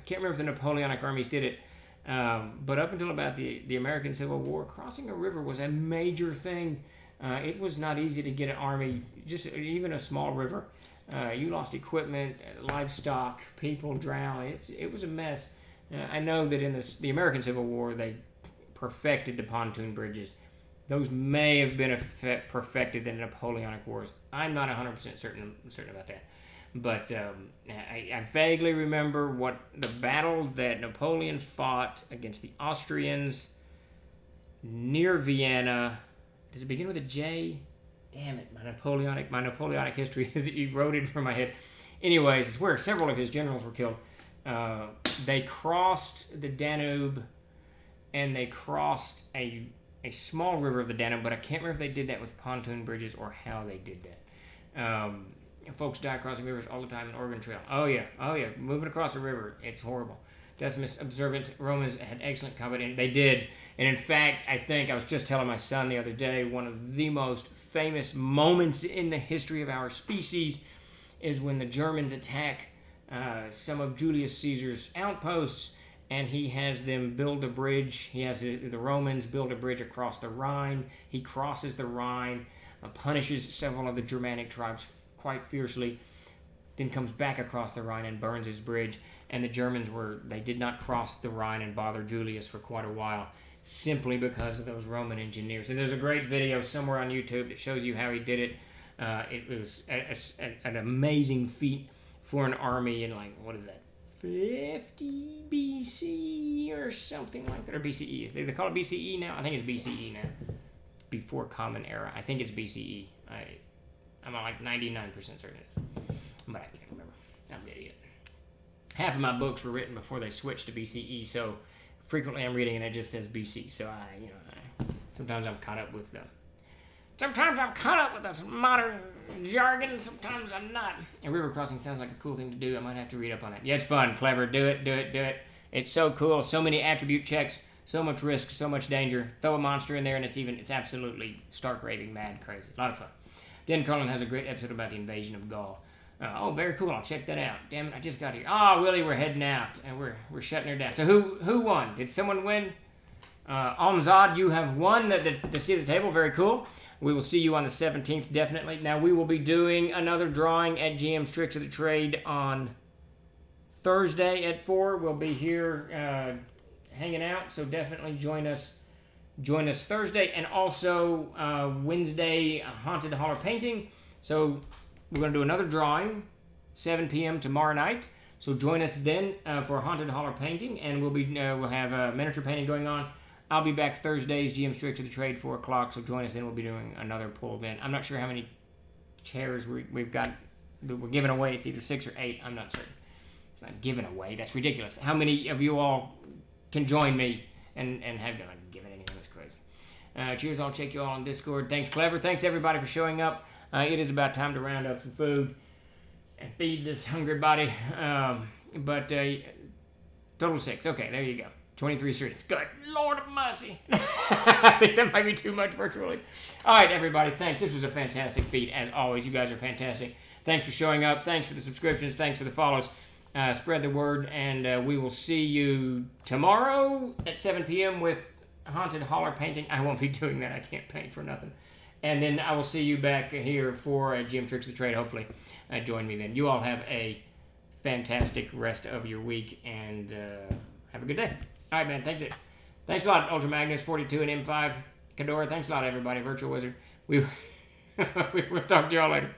remember if the Napoleonic armies did it, but up until about the American Civil War, crossing a river was a major thing. It was not easy to get an army, just even a small river. You lost equipment, livestock, people drowned. It was a mess. I know that in the American Civil War, they perfected the pontoon bridges. Those may have been perfected in the Napoleonic Wars. I'm not 100% certain about that. But I vaguely remember what the battle that Napoleon fought against the Austrians near Vienna. Does it begin with a J? Damn it, my Napoleonic history is eroded from my head. Anyways, it's where several of his generals were killed. they crossed the Danube, and they crossed a small river of the Danube, but I can't remember if they did that with pontoon bridges or how they did that. Folks die crossing rivers all the time in Oregon Trail. Oh yeah, moving across a river, it's horrible. Decimus observant Romans had excellent combat, and they did. And in fact, I was just telling my son the other day, one of the most famous moments in the history of our species is when the Germans attack some of Julius Caesar's outposts, and he has them build a bridge. He has the Romans build a bridge across the Rhine. He crosses the Rhine, punishes several of the Germanic tribes quite fiercely, then comes back across the Rhine and burns his bridge. And the Germans they did not cross the Rhine and bother Julius for quite a while, simply because of those Roman engineers. And there's a great video somewhere on YouTube that shows you how he did it. It was an amazing feat for an army in 50 BC or something like that, or BCE. They call it BCE now? I think it's BCE now. Before Common Era. I think it's BCE. I'm 99% certain it is. But I can't remember. I'm an idiot. Half of my books were written before they switched to BCE, so frequently I'm reading and it just says BC. So sometimes I'm caught up with this modern jargon. Sometimes I'm not. And river crossing sounds like a cool thing to do. I might have to read up on it. Yeah, it's fun, clever. Do it. It's so cool. So many attribute checks. So much risk. So much danger. Throw a monster in there, and it's absolutely stark raving mad crazy. A lot of fun. Dan Carlin has a great episode about the invasion of Gaul. Oh, very cool. I'll check that out. Damn it, I just got here. Willie, we're heading out, and we're shutting her down. So who won? Did someone win? Almzad, you have won the seat at the table. Very cool. We will see you on the 17th, definitely. Now, we will be doing another drawing at GM's Tricks of the Trade on Thursday at 4. We'll be here hanging out, so definitely join us Thursday. And also Wednesday, Haunted Holler Painting. So we're going to do another drawing, 7 p.m. tomorrow night. So join us then for Haunted Holler Painting, and we'll have miniature painting going on. I'll be back Thursdays, GM Tricks of the Trade, 4 o'clock, so join us then. We'll be doing another pull then. I'm not sure how many chairs we've got that we're giving away. It's either 6 or 8. I'm not certain. It's not giving away. That's ridiculous. How many of you all can join me and have done giving anything? That's crazy. Cheers. I'll check you all on Discord. Thanks, Clever. Thanks, everybody, for showing up. It is about time to round up some food and feed this hungry body. Total 6. Okay, there you go. 23 students. Good Lord of mercy. I think that might be too much virtually. All right, everybody. Thanks. This was a fantastic feed. As always, you guys are fantastic. Thanks for showing up. Thanks for the subscriptions. Thanks for the follows. Spread the word, and we will see you tomorrow at 7 p.m. with Haunted Holler Painting. I won't be doing that. I can't paint for nothing. And then I will see you back here for GM Tricks of the Trade. Hopefully, join me then. You all have a fantastic rest of your week, and have a good day. All right, man. Thanks a lot, Ultra Magnus 42 and M5. Kadora, thanks a lot, everybody. Virtual Wizard. We will talk to y'all later.